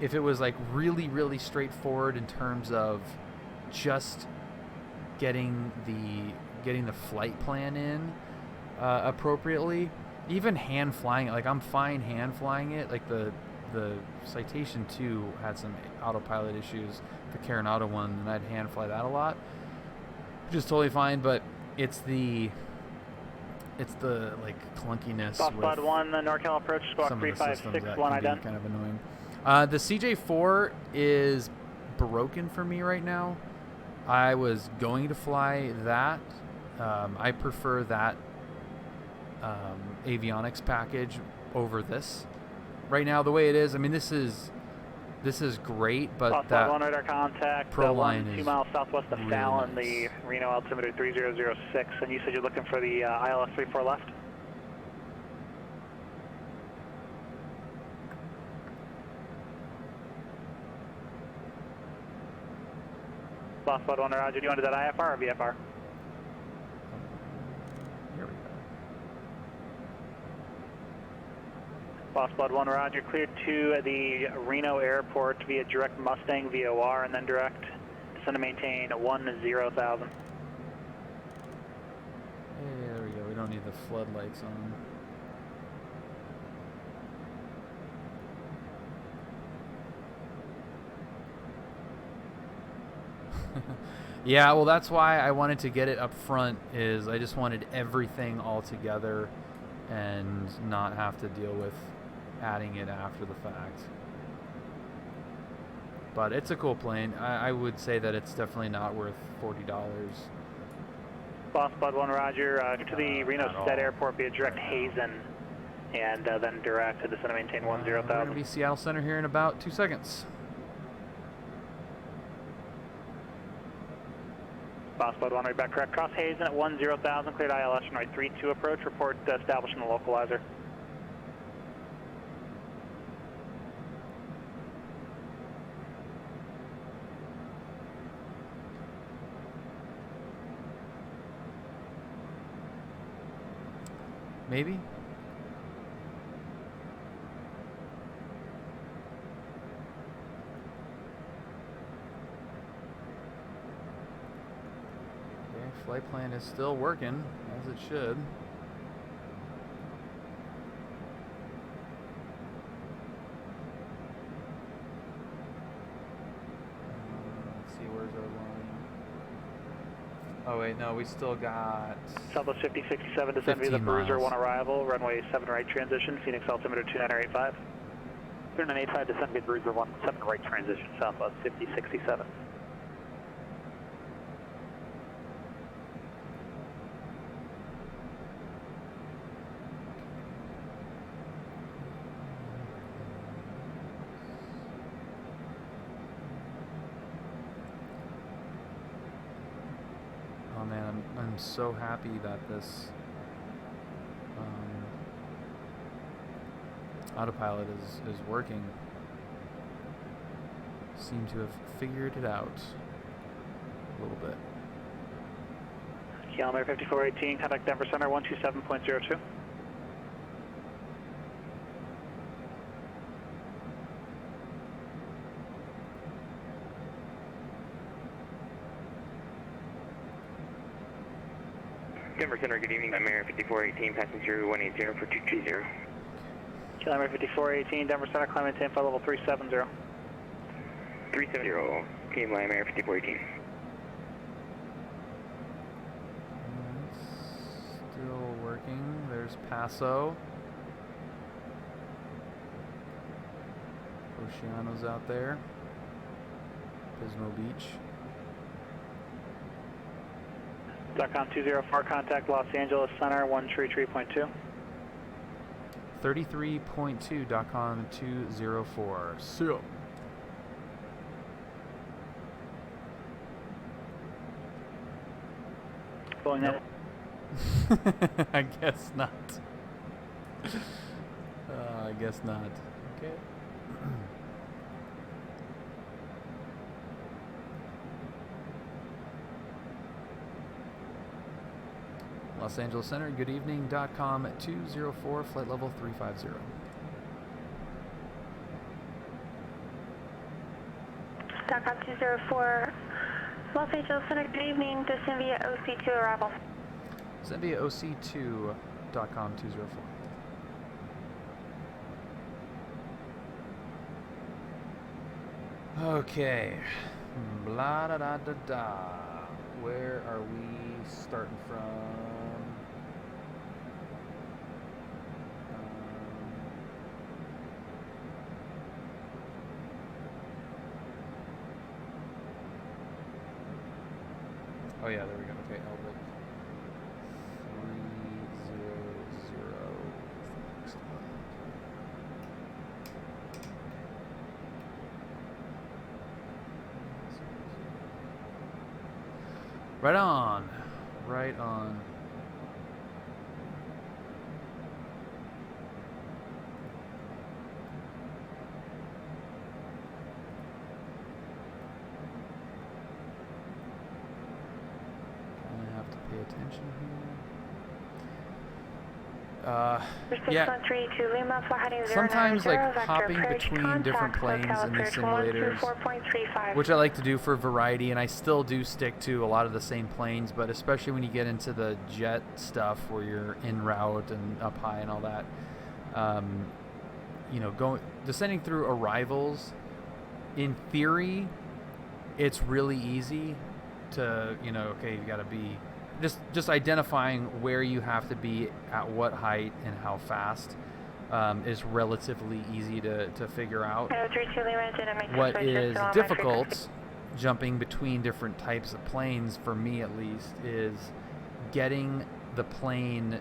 if it was like really straightforward in terms of just getting the flight plan in appropriately, even hand flying it, like I'm fine hand flying it. Like the Citation 2 had some autopilot issues, the Carenado one, and I'd hand fly that a lot, which is totally fine. But it's the like clunkiness Southbound with 1, NorCal approach, squawk some of the systems that 3561 can be ident. kind of annoying. The CJ4 is broken for me right now. I was going to fly that. I prefer that avionics package over this. Right now, the way it is, I mean, this is great, but that one radar contact, Proline 2 is miles southwest of really Fallon, nice. the Reno altimeter 3006, and you said you're looking for the ILS 34 left? Southbound 1, roger. Do you want to do that IFR or VFR? Here we go. Southbound 1, roger. Cleared to the Reno airport via direct Mustang VOR and then direct. Descend to maintain 10,000. Hey, there we go. We don't need the floodlights on. Yeah, well, that's why I wanted to get it up front, is I just wanted everything all together and not have to deal with adding it after the fact. But it's a cool plane. I would say that it's definitely not worth $40. Boss Bud 1, roger. To the Reno Stead Airport via direct Hazen and then direct to descend to maintain 10,000. We're going to be Seattle Center here in about 2 seconds. Boss Bud 1, right back correct. Cross Hazen at 10,000, cleared ILS runway 32 approach. Report establishing the localizer. Maybe? flight plan is still working, as it should. Let's see, where's our line? Oh wait, no, we still got... Southwest 5067, descend via the Bruiser 1 arrival, runway 7 right transition, Phoenix altimeter 2985. 2985, descend via Bruiser 1, 7 right transition, Southwest 5067. Oh man, I'm so happy that this autopilot is working. Seem to have figured it out a little bit. Kilometer 5418, contact Denver Center 127.02. Denver Center, good evening. I'm Air 5418, passenger 180 for 230. Kilometer 5418, Denver Center, climb maintain flight level 370. 370, team line Air 5418. Still working. There's Paso. Oceano's out there. Pismo Beach. .com 204, contact Los Angeles Center 133.2. 33.2, .com 204. So. Going nope. I guess not. I guess not. Okay. Los Angeles Center, good evening. .com 204, flight level 350. .com 204, Los Angeles Center, good evening. Descend via OC2 arrival. Descend via OC2, .com 204. Okay. Blah da da da da. Where are we starting from? Oh yeah, there we go. Okay, Elbit 300. Right on. Right on. Attention here. Yeah. Sometimes like hopping between different planes in these simulators, which I like to do for variety, and I still do stick to a lot of the same planes, but especially when you get into the jet stuff where you're en route and up high and all that, you know, descending through arrivals, in theory, it's really easy to, you know, okay, you got to be just identifying where you have to be at what height and how fast is relatively easy to figure out. What is difficult, jumping between different types of planes, for me at least, is getting the plane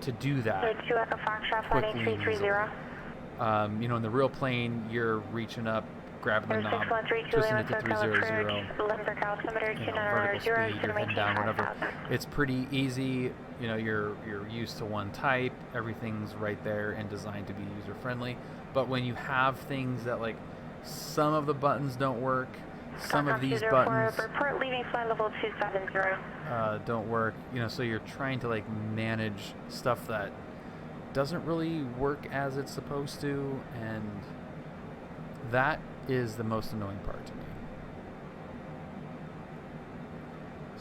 to do that quickly and easily. You know, in the real plane, you're reaching up, grabbing the knob, twisting it to 300, vertical speed, you're heading down, whatever. It's pretty easy. You know, you're used to one type. Everything's right there and designed to be user friendly. But when you have things that, like, some of the buttons don't work, some of these buttons don't work. You know, so you're trying to like manage stuff that doesn't really work as it's supposed to, and that is the most annoying part to me.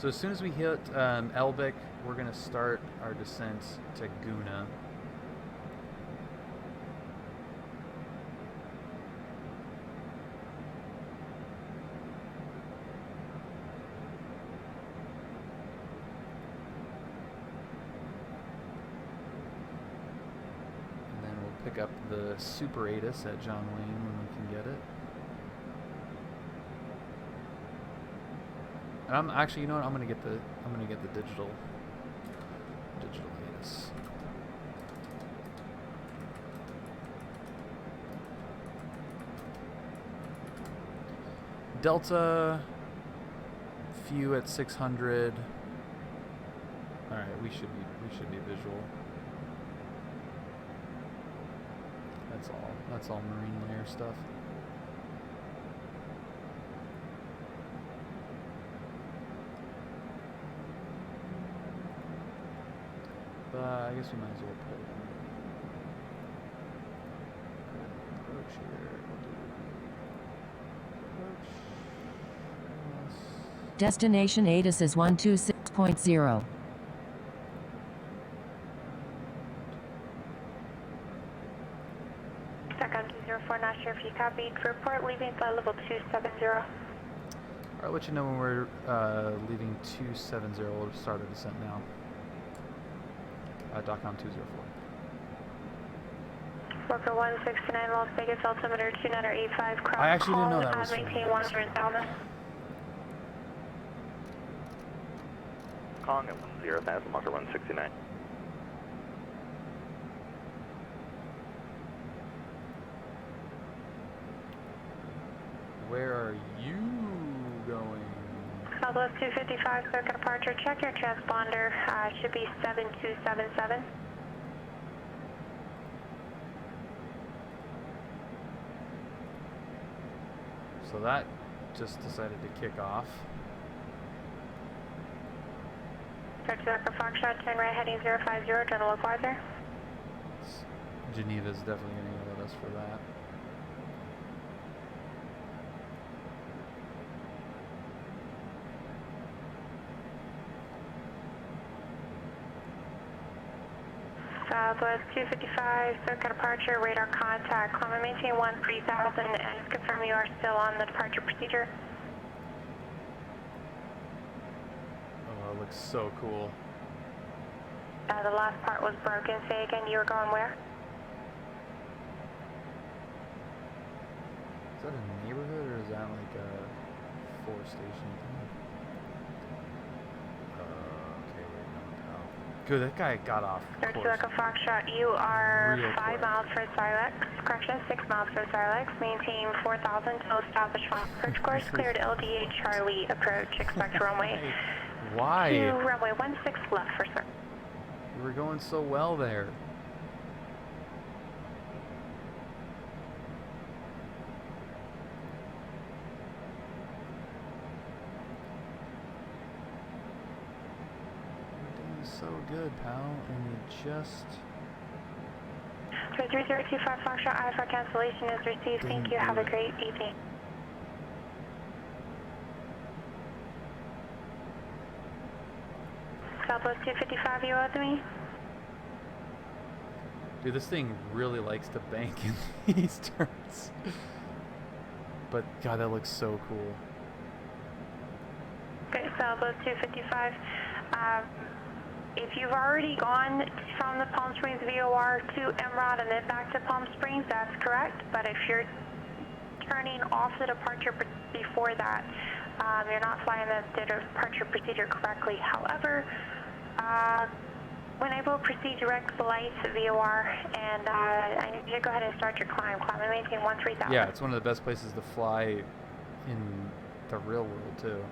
So as soon as we hit Elbic, we're going to start our descent to Guna. And then we'll pick up the Super 8us at John Wayne when we can get it. And I'm actually, you know what? I'm gonna get the digital ATIS. Delta few at 600. All right, we should be visual. That's all marine layer stuff. I guess we might as well pull them. Approach here. Approach. Destination ATIS is 126.0. SACOM 204, not sure if you copied. Report leaving flight level 270. I'll let you know when we're leaving 270. We'll start our descent now. .com 204. Worker 169 Las Vegas, altimeter 2985, cross. I actually didn't know that was maintain 100,000. Calling at 10,000, marker 169. Where are you going? Southwest 255, circuit departure. Check your transponder. Should be 7277. So that just decided to kick off. Search Echo Foxtrot, turn right heading 050, general localizer. Geneva's definitely going to yell at us for that. Southwest 255, circuit departure, radar contact. Climb and maintain 13,000 and confirm you are still on the departure procedure. Oh, it looks so cool. The last part was broken. Say again, you were going where? Is that a neighborhood or is that like a forest station thing? Okay, wait, no, pal. Good, that guy got off course. Search Echo Foxtrot, you are Real 5 quick. miles for Silex. Correction, 6 miles for Silex. Maintain 4,000 till established approach course. Cleared LDA Charlie approach. Expect runway. Hey, why? To runway 16 left for sir. You were going so well there. You're doing so good, pal, and you just... 3025 Foxtrot, IFR cancellation is received. Thank you. Have a great evening. Southwest 255, you with me? Dude, this thing really likes to bank in these turns. But, God, that looks so cool. Okay, Southwest 255. If you've already gone from the Palm Springs VOR to MROD and then back to Palm Springs, that's correct. But if you're turning off the departure before that, you're not flying the departure procedure correctly. However, when I will proceed direct flight to VOR, and I need you to go ahead and start your climb. Climb and maintain 13,000. Yeah, it's one of the best places to fly in the real world, too.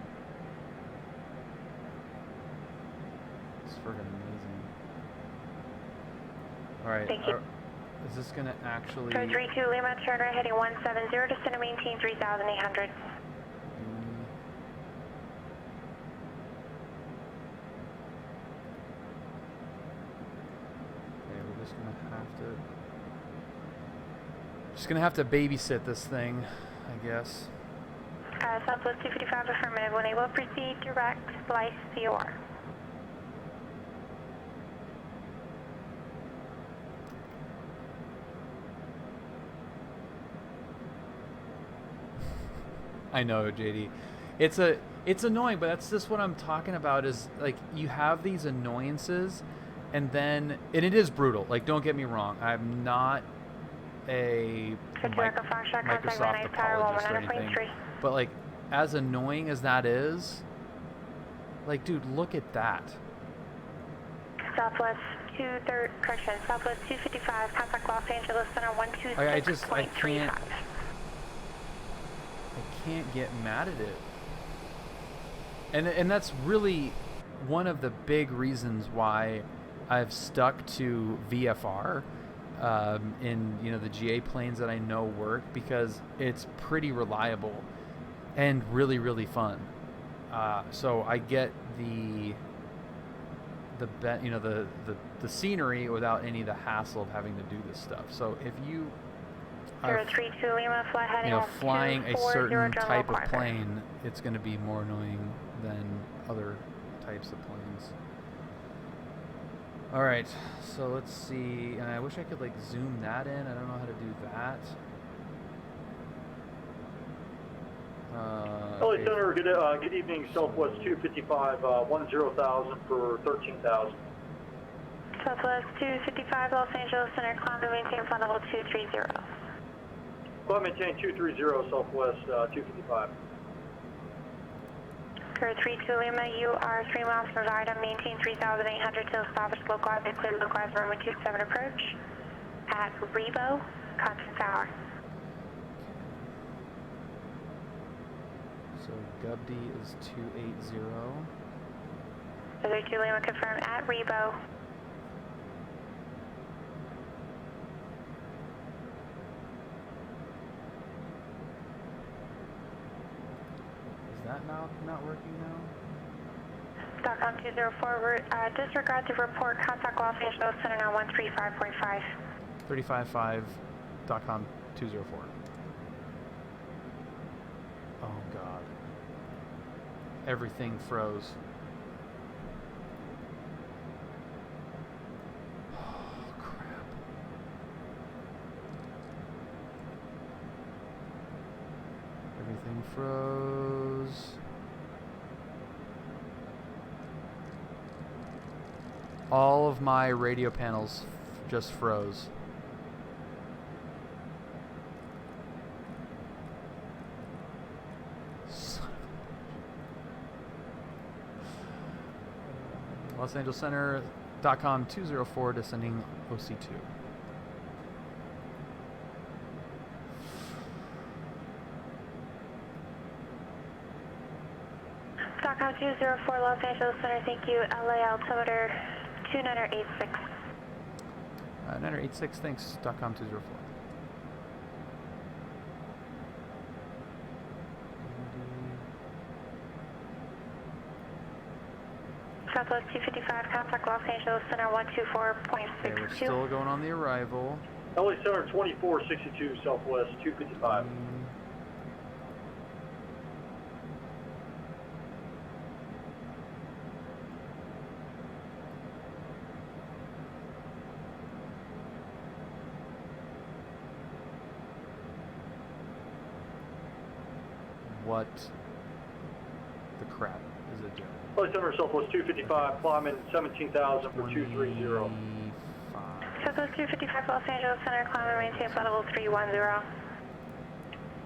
It's friggin' amazing. Alright, Thank you. is this gonna actually... 32 Lima, turn right heading 170, descend and maintain 3,800. Just gonna have to babysit this thing, I guess. Southwest 255 affirmative. When able, proceed direct, Blythe, VOR. I know, JD. It's annoying, but that's just what I'm talking about. Is like you have these annoyances, and it is brutal. Like, don't get me wrong. I'm not a Microsoft apologist or anything, but like, as annoying as that is, like, dude, look at that. Southwest 255, contact Los Angeles Center 126.35. I can't get mad at it. And that's really one of the big reasons why I've stuck to VFR in the GA planes that I know work, because it's pretty reliable and really, really fun. So I get the scenery without any of the hassle of having to do this stuff. So if you are flying a certain type of plane, it's going to be more annoying than other types of planes. All right, so let's see. And I wish I could like zoom that in. I don't know how to do that. LA Center, good evening. Southwest 255, 10,000 for 13,000. Southwest 255, Los Angeles Center, climb and maintain flight level 230. Climb maintain 230, Southwest 255. Clear 32 Lima, you are 3 miles from Ryzen, maintain 3,800 till established localized and clear localized runway 27 approach at Rebo, contact tower. So Gubdy is 280. 32 Lima confirmed at Rebo. Is that not working now? Stockholm 204, disregard the report, contact Los Angeles Center now 135.5. 35.5, Stockholm 204. Oh God. Everything froze. Oh crap. Everything froze. All of my radio panels just froze. Los Angeles Center, .com 204, descending OC2. .com 204, Los Angeles Center, thank you. LA altimeter 2986. 986, thanks. .com 204. Southwest 255, contact Los Angeles Center 124.62. Okay, we're still going on the arrival. LA Center 2462, Southwest 255. What the crap is it doing? LA Center Southwest 255, climbing 17,000 for 230. Southwest 255, Los Angeles Center, climb and maintain flight level 310.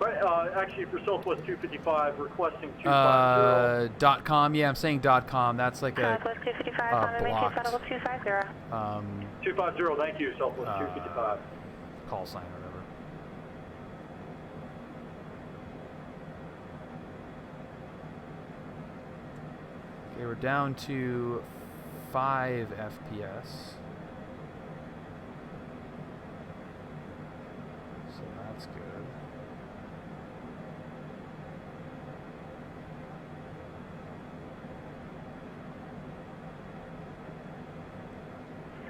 Right, actually for Southwest 255, requesting 250. .com, yeah, I'm saying .com. That's like Southwest 255, climb and maintain flight level 250. 250, thank you, Southwest 255. Call sign or whatever. Okay, we're down to 5 FPS. So that's good.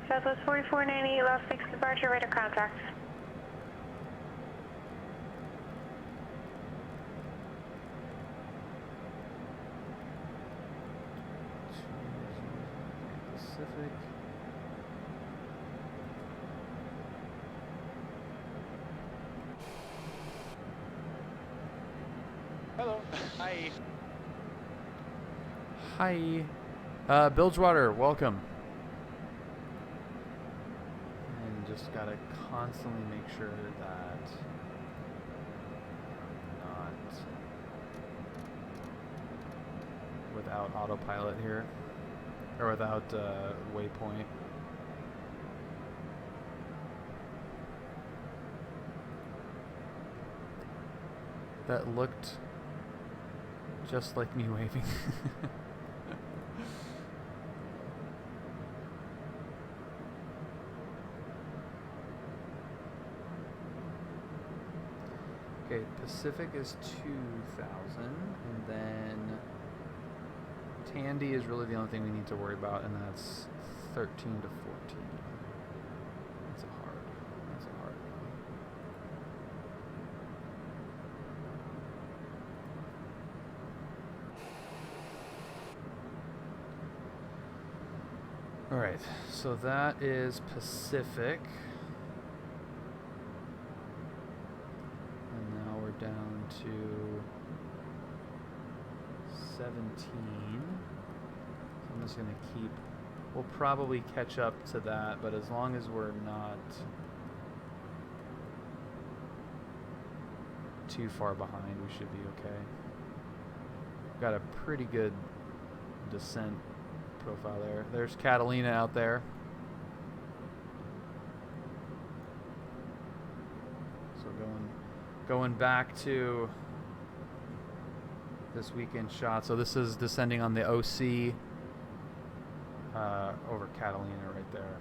Southwest 4490, Las Vegas departure, radar contact. Pacific. Hello. Hi. Hi. Bilgewater, welcome. And just gotta constantly make sure that not without autopilot here, or without waypoint. That looked just like me waving. Okay, Pacific is 2,000, and then Tandy is really the only thing we need to worry about, and that's 13 to 14. That's a hard one. All right, so that is Pacific. And now we're down to 17. So I'm just going to keep, we'll probably catch up to that, but as long as we're not too far behind, we should be okay. Got a pretty good descent profile there. There's Catalina out there. So going back to this weekend shot. So this is descending on the OC over Catalina right there.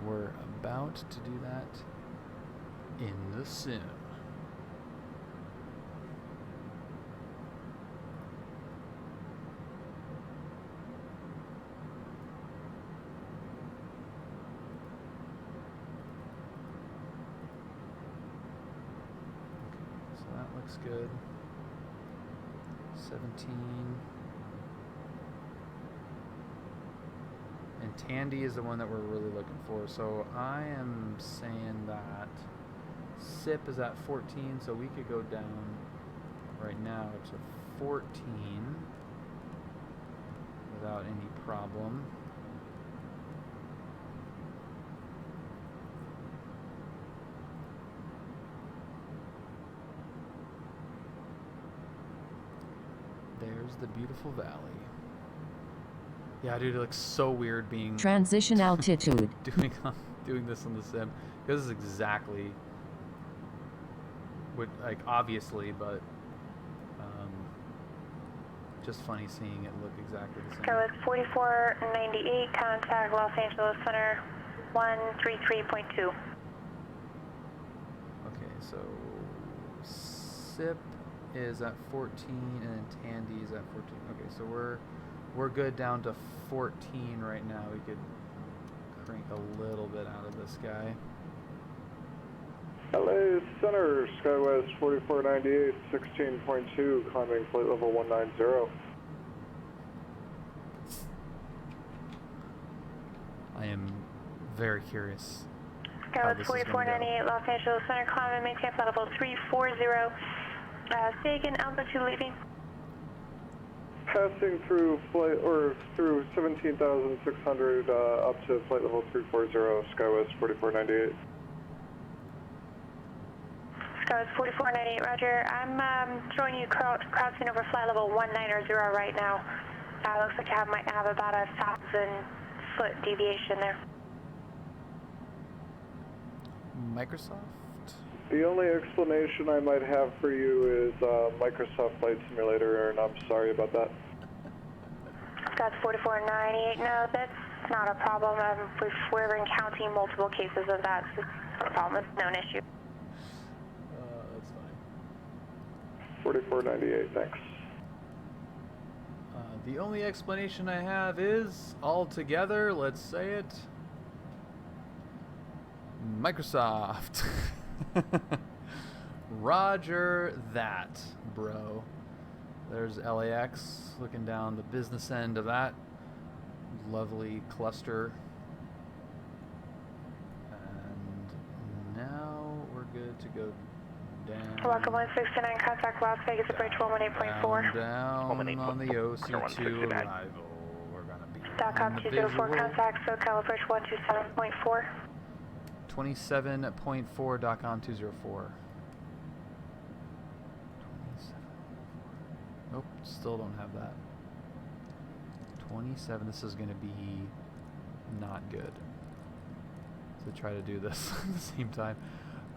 We're about to do that in the sim. Looks good. 17. And Tandy is the one that we're really looking for. So I am saying that SIP is at 14, so we could go down right now to 14 without any problem. There's the beautiful valley. Yeah, dude, it looks so weird being transition altitude. doing this on the sim, because this is exactly what, like, obviously, but just funny seeing it look exactly the same. So it's 4498, contact Los Angeles Center 133.2. Okay, so SIP is at 14 and then Tandy is at 14. Okay, so we're good down to 14 right now. We could crank a little bit out of this guy. LA Center, Skywest 4498, 16.2, climbing flight level 190. I am very curious. Skywest 4498, Los Angeles Center, climb and maintain flight level 340. Say again, altitude leaving. Passing through flight, or through 17,600 up to flight level 340, Skywest 4498. Skywest 4498, roger. I'm showing you crossing over flight level 190 right now. Looks like I might have about a 1,000-foot deviation there. Microsoft? The only explanation I might have for you is Microsoft Flight Simulator, and I'm sorry about that. That's 4498. No, that's not a problem. We're encountering multiple cases of that. So it's not a problem. It's no issue. That's fine. 4498, thanks. The only explanation I have is, all together, let's say it, Microsoft. Roger that, bro. There's LAX looking down the business end of that. lovely cluster. And now we're good to go down. Welcome 169, contact Las Vegas approach 118.4. Down on the OC2 arrival. We're going to be DOCOM on the 204, visual. contact SoCal approach 127.4. 27.4, DOCOM 204. Nope, still don't have that. 27, this is going to be not good. So try to do this at the same time.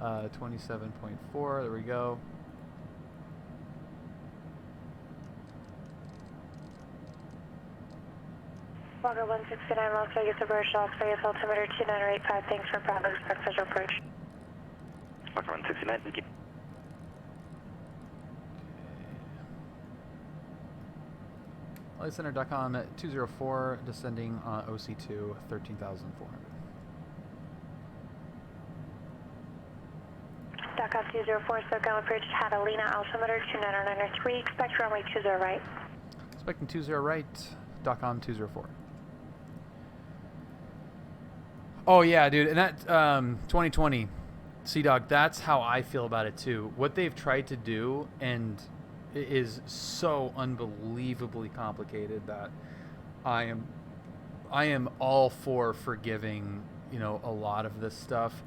27.4, there we go. Walker 169, Las Vegas approach, Las Vegas altimeter 2985, thanks for Bravo, expect visual approach. Walker 169, thank you. Flight Center DOCOM 204, descending on OC2, 13,400. DOCOM 204, SoCal approach, Catalina, altimeter 29093, expect runway 20 right. Expecting 20 right, DOCOM 204. Oh yeah, dude, and that 2020 Sea-Dog, that's how I feel about it too. What they've tried to do, and it is so unbelievably complicated that I am all for forgiving, you know, a lot of this stuff.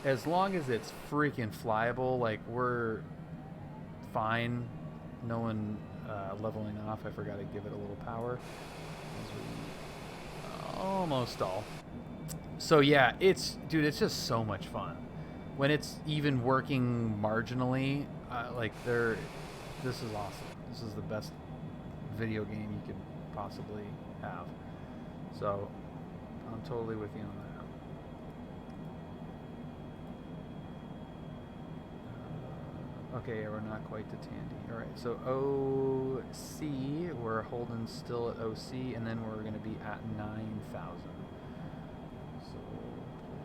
As long as it's freaking flyable, like, we're fine. No one leveling off. I forgot to give it a little power. Almost all. So yeah, dude, it's just so much fun when it's even working marginally. Like, this is awesome. This is the best video game you could possibly have. So I'm totally with you on that. Okay, yeah, we're not quite to Tandy. All right, so OC, we're holding still at OC, and then we're going to be at 9,000. So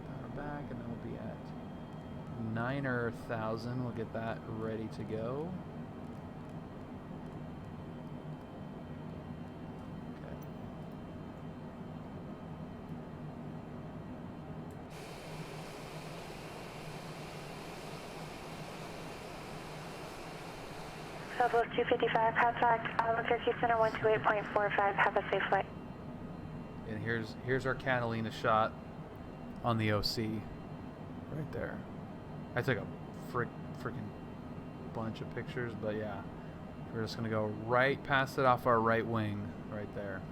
power back, and then we'll be at 9,000. We'll get that ready to go. Southwest 255, contact Albuquerque Center 128.45, have a safe flight. And here's our Catalina shot on the OC, right there. I took a freaking bunch of pictures, but yeah, we're just gonna go right past it off our right wing, right there.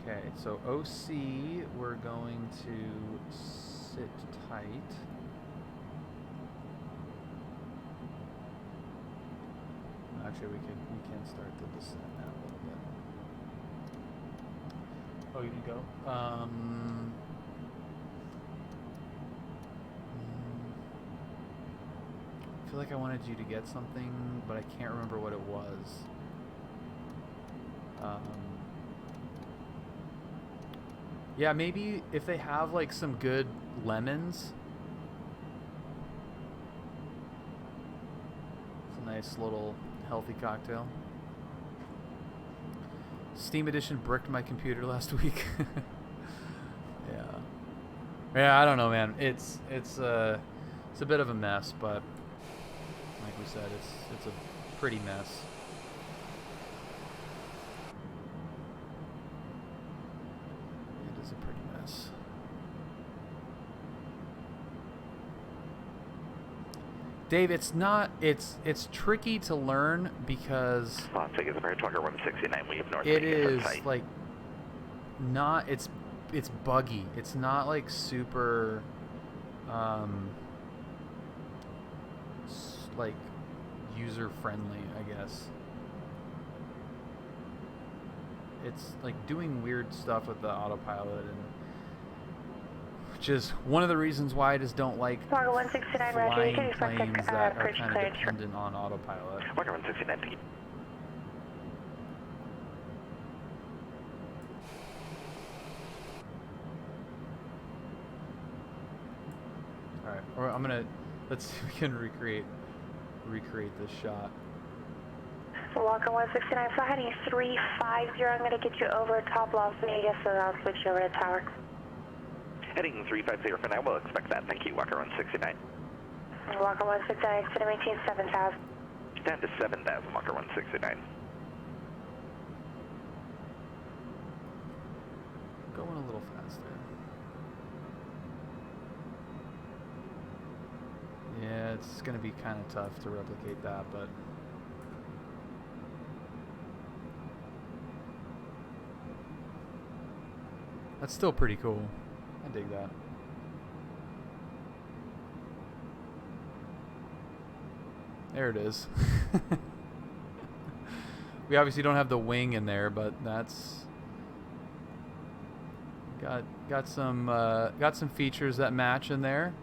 Okay, so OC, we're going to sit tight. Actually, we can start the descent now a little bit. Oh, you didn't go? I feel like I wanted you to get something, but I can't remember what it was. Yeah, maybe if they have like some good lemons. It's a nice little healthy cocktail. Steam Edition bricked my computer last week. Yeah, I don't know, man. It's a bit of a mess, but like we said, it's a pretty mess. It is a pretty mess. Dave, it's not. It's tricky to learn because Las Vegas approach Walker 169. We have North. It is like not. It's buggy. It's not like super. Like user friendly, I guess. It's like doing weird stuff with the autopilot, and which is one of the reasons why I just don't like flying planes that are kind of dependent on autopilot. Walker 169. All right, or I'm gonna let's see if we can recreate recreate this shot. Walker 169, fly heading 350. I'm going to get you over top Las Vegas, so I'll switch you over to tower. Heading 350 for now, we'll expect that. Thank you, Walker 169. Walker 169, extended maintain 7,000. Down to 7,000, Walker 169. Going a little faster. Yeah, it's going to be kind of tough to replicate that, but... that's still pretty cool. I dig that. There it is. We obviously don't have the wing in there, but that's got some features that match in there.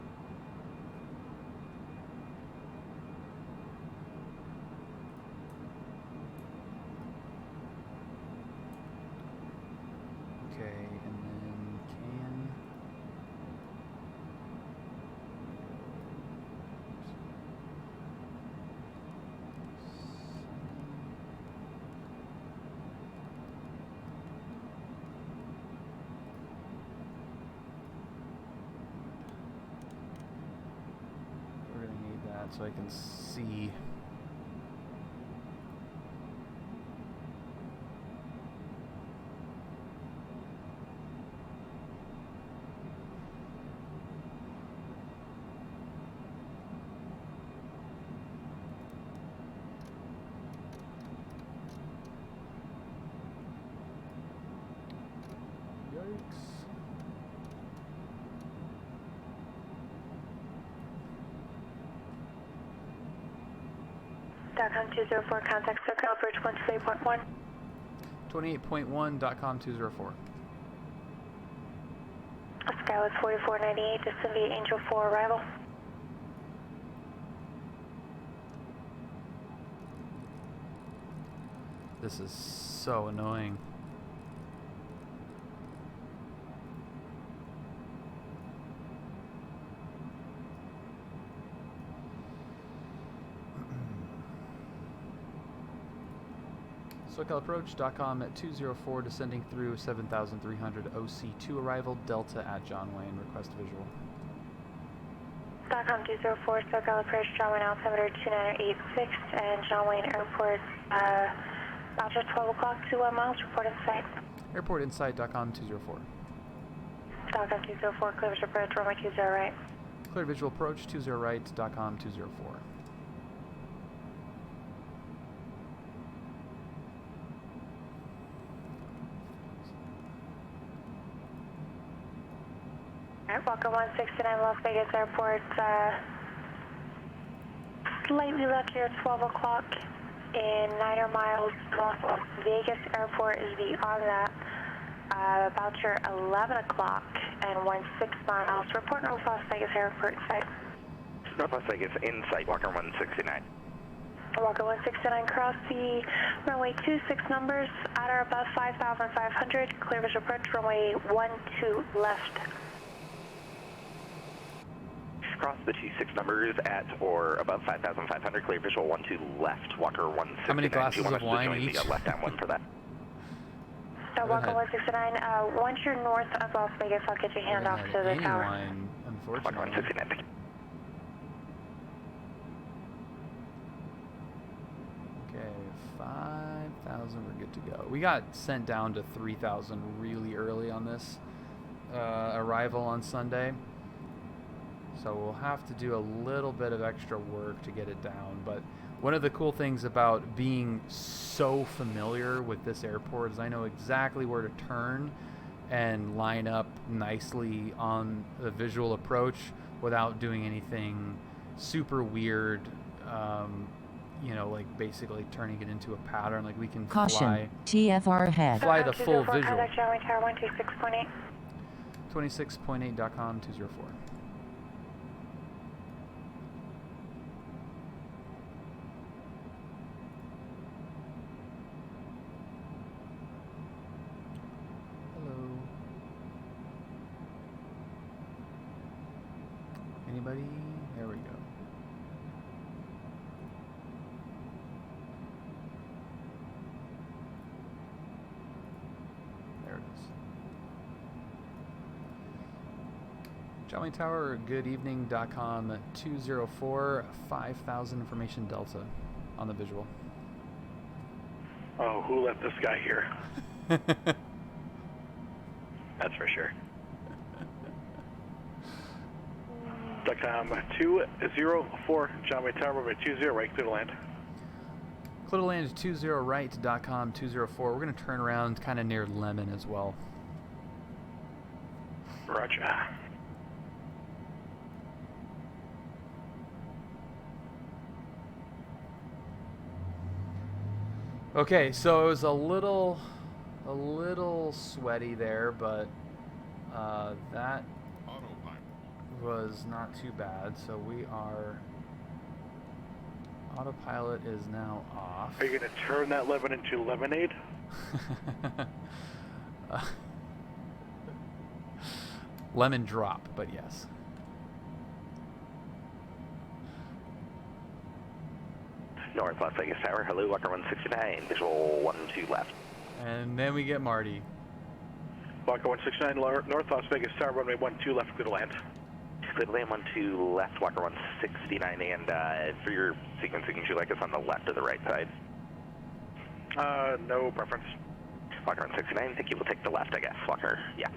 So I can see. Yikes. .com 204, contact SoCal Bridge 28.1. 28.1.com 204. Skywest 4498, descend via Angel 4 arrival. This is so annoying. SoCalApproach.com at 204, descending through 7,300 OC2 arrival, Delta at John Wayne, request visual. .com 204, SoCal Approach, John Wayne altimeter 2986, and John Wayne Airport, about just 12 o'clock, 21 miles, report in sight. Airport Insight.com 204. .com 204, clear visual approach, runway 20 right. Clear visual approach, 20 right.com 204. Walker 169, Las Vegas Airport, slightly left here at 12 o'clock in 9 miles. Las Vegas Airport is beyond that, about your 11 o'clock and 16 miles. Report North Las Vegas Airport site. North Las Vegas in sight, Walker 169. Walker 169, cross the runway 26 numbers at or above 5,500. Clear visual approach, runway 12 left. Cross the 26 numbers at or above 5,500, clear visual 12 left, Walker 169. How many glasses of wine each? The left-hand one for that. Walker 169, once you're north of Las Vegas, I'll get your handoff to the tower. Wine, unfortunately. Walker 169. Okay, 5,000, we're good to go. We got sent down to 3,000 really early on this arrival on Sunday. So we'll have to do a little bit of extra work to get it down. But one of the cool things about being so familiar with this airport is I know exactly where to turn and line up nicely on the visual approach without doing anything super weird, you know, like basically turning it into a pattern. Like we can Caution, TFR ahead. fly the full visual. Contact John Wayne Tower 126.8. 26.8.com 204. Anybody? There we go. Jolly Tower, good evening.com 204 5000 information Delta on the visual. Oh, who let this guy here? That's for sure. .com 204, Jolly Tower by 20 right, clear to land. Clear to land 20 right.com 204. We're going to turn around kind of near Lemon as well. Roger. Okay, so it was a little sweaty there, but that was not too bad. So we are, autopilot is now off. Are you going to turn that lemon into lemonade? Lemon drop, but yes. North Las Vegas Tower, hello, Walker 169, visual 12 left. And then we get Marty. Walker 169, North Las Vegas Tower, runway 12 left, clear to land. Clear to land 12 left, Walker 169, and for your sequencing, would you like us on the left or the right side? No preference. Walker 169, I think you will take the left, I guess. Walker, yeah.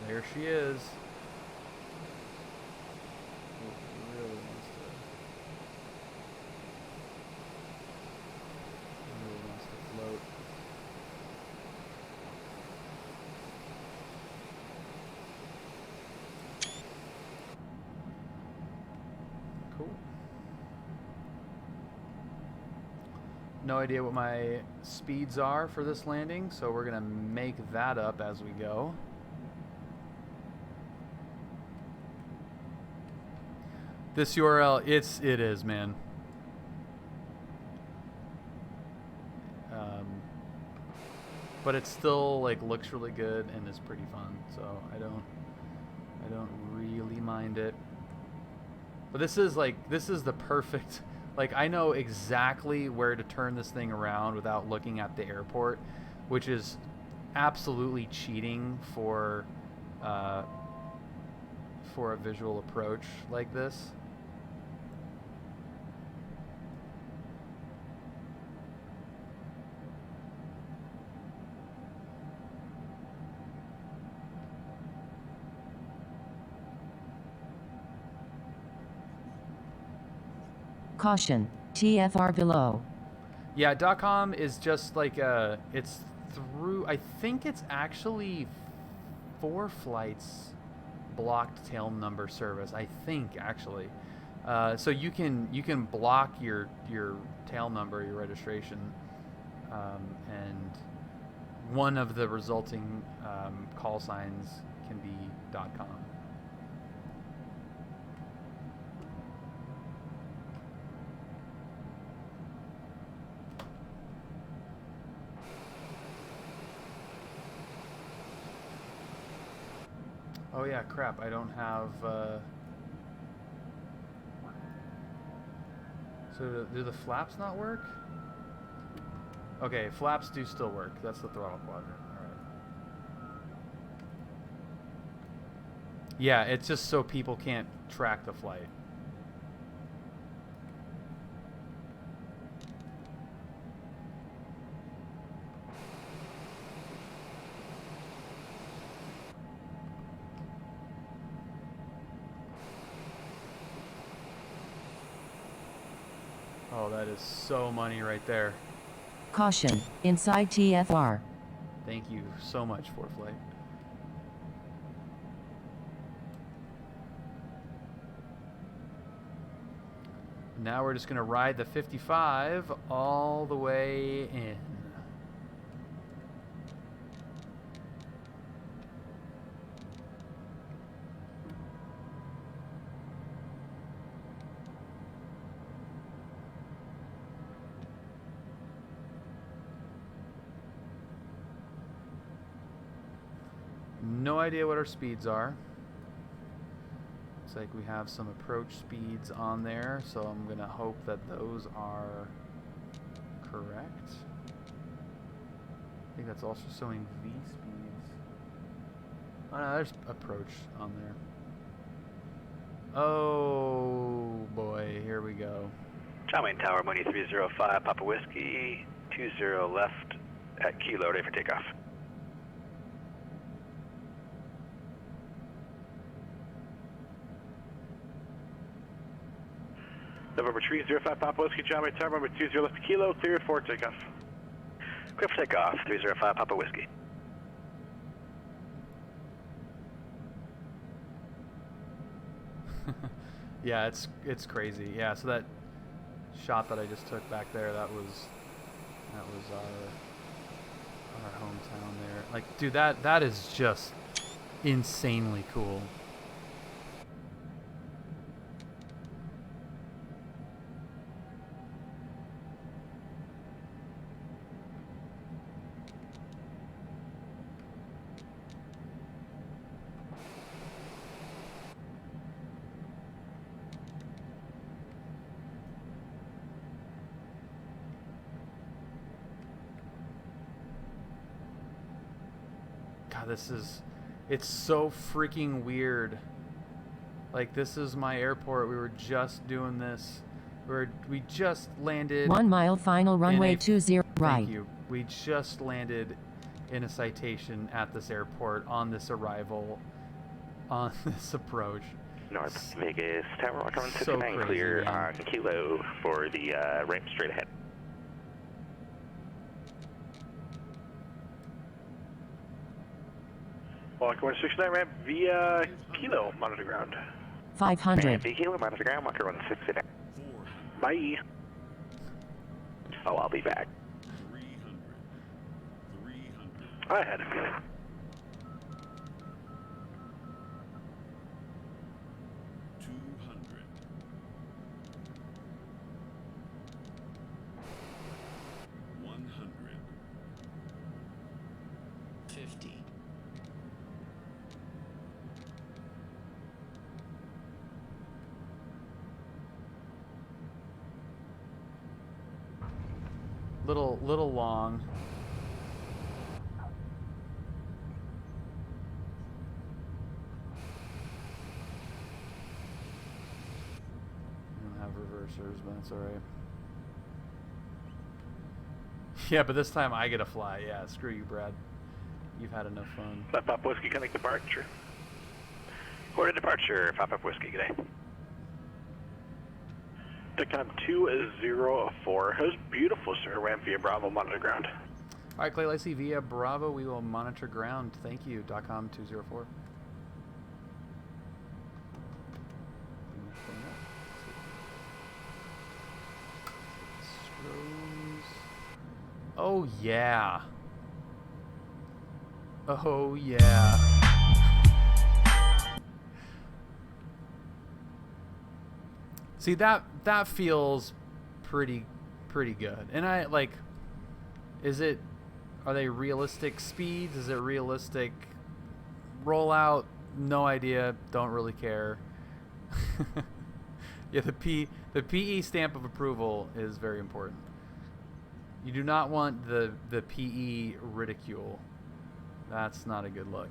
There she is. Really wants to float. Cool. No idea what my speeds are for this landing, so we're gonna make that up as we go. This URL, it is, man. But it still like looks really good and is pretty fun, so I don't really mind it. But this is the perfect, like, I know exactly where to turn this thing around without looking at the airport, which is absolutely cheating for a visual approach like this. Caution, TFR below. Yeah, .com is just like it's through, I think it's actually 4 flights blocked tail number service, I think, actually. So you can block your tail number, your registration, and one of the resulting call signs can be .com. Oh yeah, crap, I don't have, so do the flaps not work? Okay, flaps do still work. That's the throttle quadrant, alright. Yeah, it's just so people can't track the flight. Oh, that is so money right there. Caution, inside TFR. Thank you so much, ForeFlight. Now we're just going to ride the 55 all the way in. No idea what our speeds are. Looks like we have some approach speeds on there, so I'm gonna hope that those are correct. think that's also showing V speeds. Oh no, there's approach on there. Oh boy, here we go. John Wayne Tower, Mooney 305, Papa Whiskey, 20 left at Kilo, ready for takeoff. November 305, Papa Whiskey, John Wayne Tower, number 20 left at Kilo, cleared for takeoff. Clear for takeoff, 305, Papa Whiskey. Yeah, it's crazy. Yeah, so that shot that I just took back there, that was our hometown there. Like, dude, that is just insanely cool. God, it's so freaking weird. Like, this is my airport. We were just doing this. We just landed. 1 mile final runway 20 right. Thank you. We just landed in a citation at this airport on this arrival, on this approach. North Vegas, Tower Rocker 169, So crazy, clear man. on Kilo for the ramp straight ahead. Walker 169, ramp via Kilo, monitor ground. 500. Ramp via Kilo, monitor ground, Walker 169. Bye. Oh, I'll be back. I had a feeling. Little long. I don't have reversers, but that's alright. Yeah, but this time I get to fly. Yeah, screw you, Brad. You've had enough fun. Papa Whiskey, connect departure. Order departure, Papa Whiskey, good day. Decon 204. It was beautiful, sir. Ramp via Bravo, monitor ground. All right, Clay, let's see. Via Bravo, we will monitor ground. Thank you, .com 204. Oh, yeah. Oh, yeah. See, that feels pretty good. And I like, are they realistic speeds? Is it realistic rollout? No idea. Don't really care. Yeah, the PE stamp of approval is very important. You do not want the PE ridicule. That's not a good look.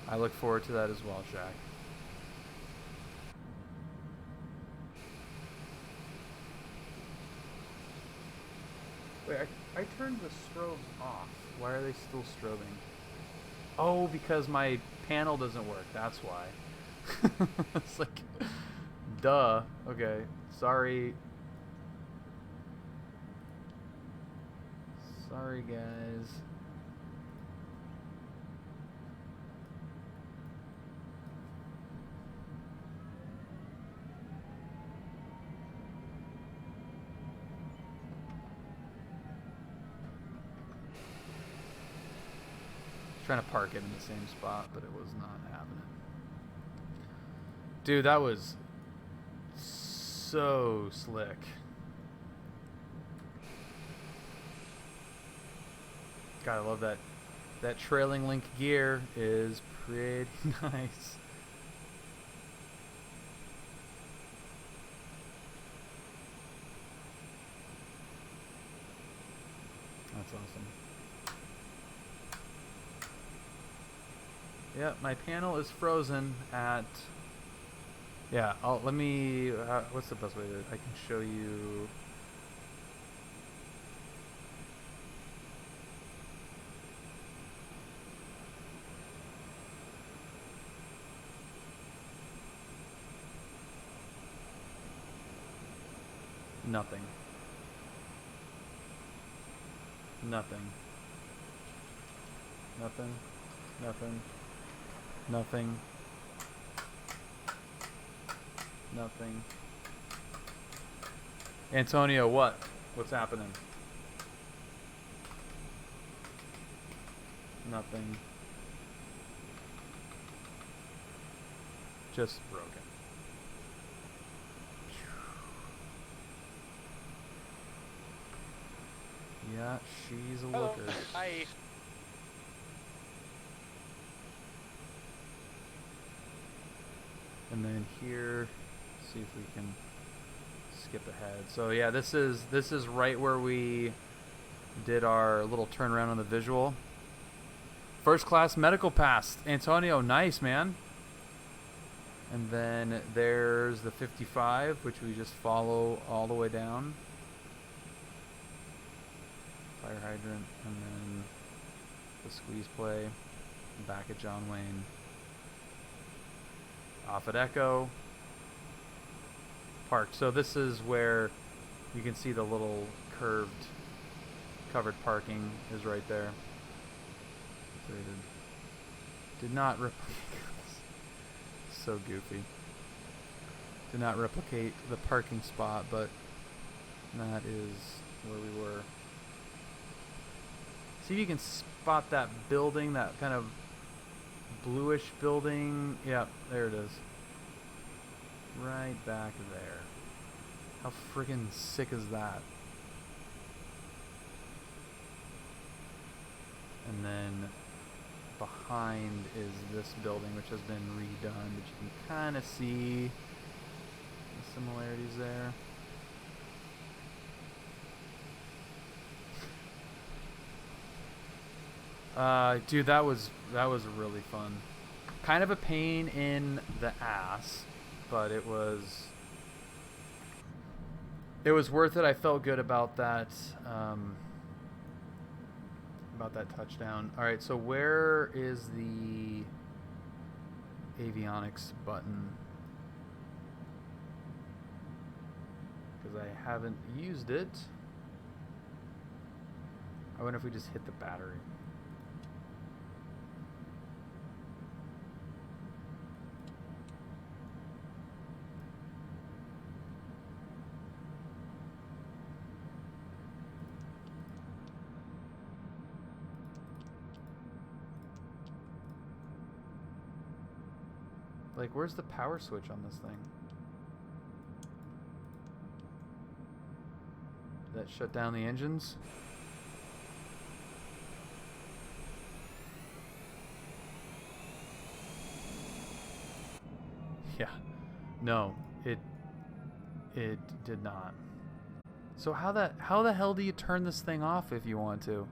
I look forward to that as well, Shaq. Wait, I turned the strobes off. Why are they still strobing? Oh, because my panel doesn't work. That's why. It's like, duh. Okay, sorry. Sorry, guys. Trying to park it in the same spot, but it was not happening. Dude, that was so slick. God, I love that That trailing link gear is pretty nice. That's awesome. Yep, my panel is frozen at... Yeah, let me... what's the best way to... I can show you... Nothing. Nothing. Nothing. Nothing. Nothing. Nothing. Antonio, what? What's happening? Nothing. Just broken. Yeah, she's a looker. Hi. And then here, see if we can skip ahead. So yeah, this is right where we did our little turnaround on the visual. First class medical pass, Antonio, nice man. And then there's the 55, which we just follow all the way down. Fire hydrant, and then the squeeze play, back at John Wayne. Off at Echo. Park. So this is where you can see the little curved, covered parking is right there. Did not replicate. So goofy. Did not replicate the parking spot, but that is where we were. See if you can spot that building, that kind of bluish building. Yep, there it is. Right back there. How freaking sick is that? And then behind is this building, which has been redone, but you can kind of see the similarities there. Dude, that was really fun. Kind of a pain in the ass, but it was worth it. I felt good about that touchdown. All right, so where is the avionics button? Because I haven't used it. I wonder if we just hit the battery. Like, where's the power switch on this thing? Did that shut down the engines? Yeah. No, it did not. So how the hell do you turn this thing off if you want to?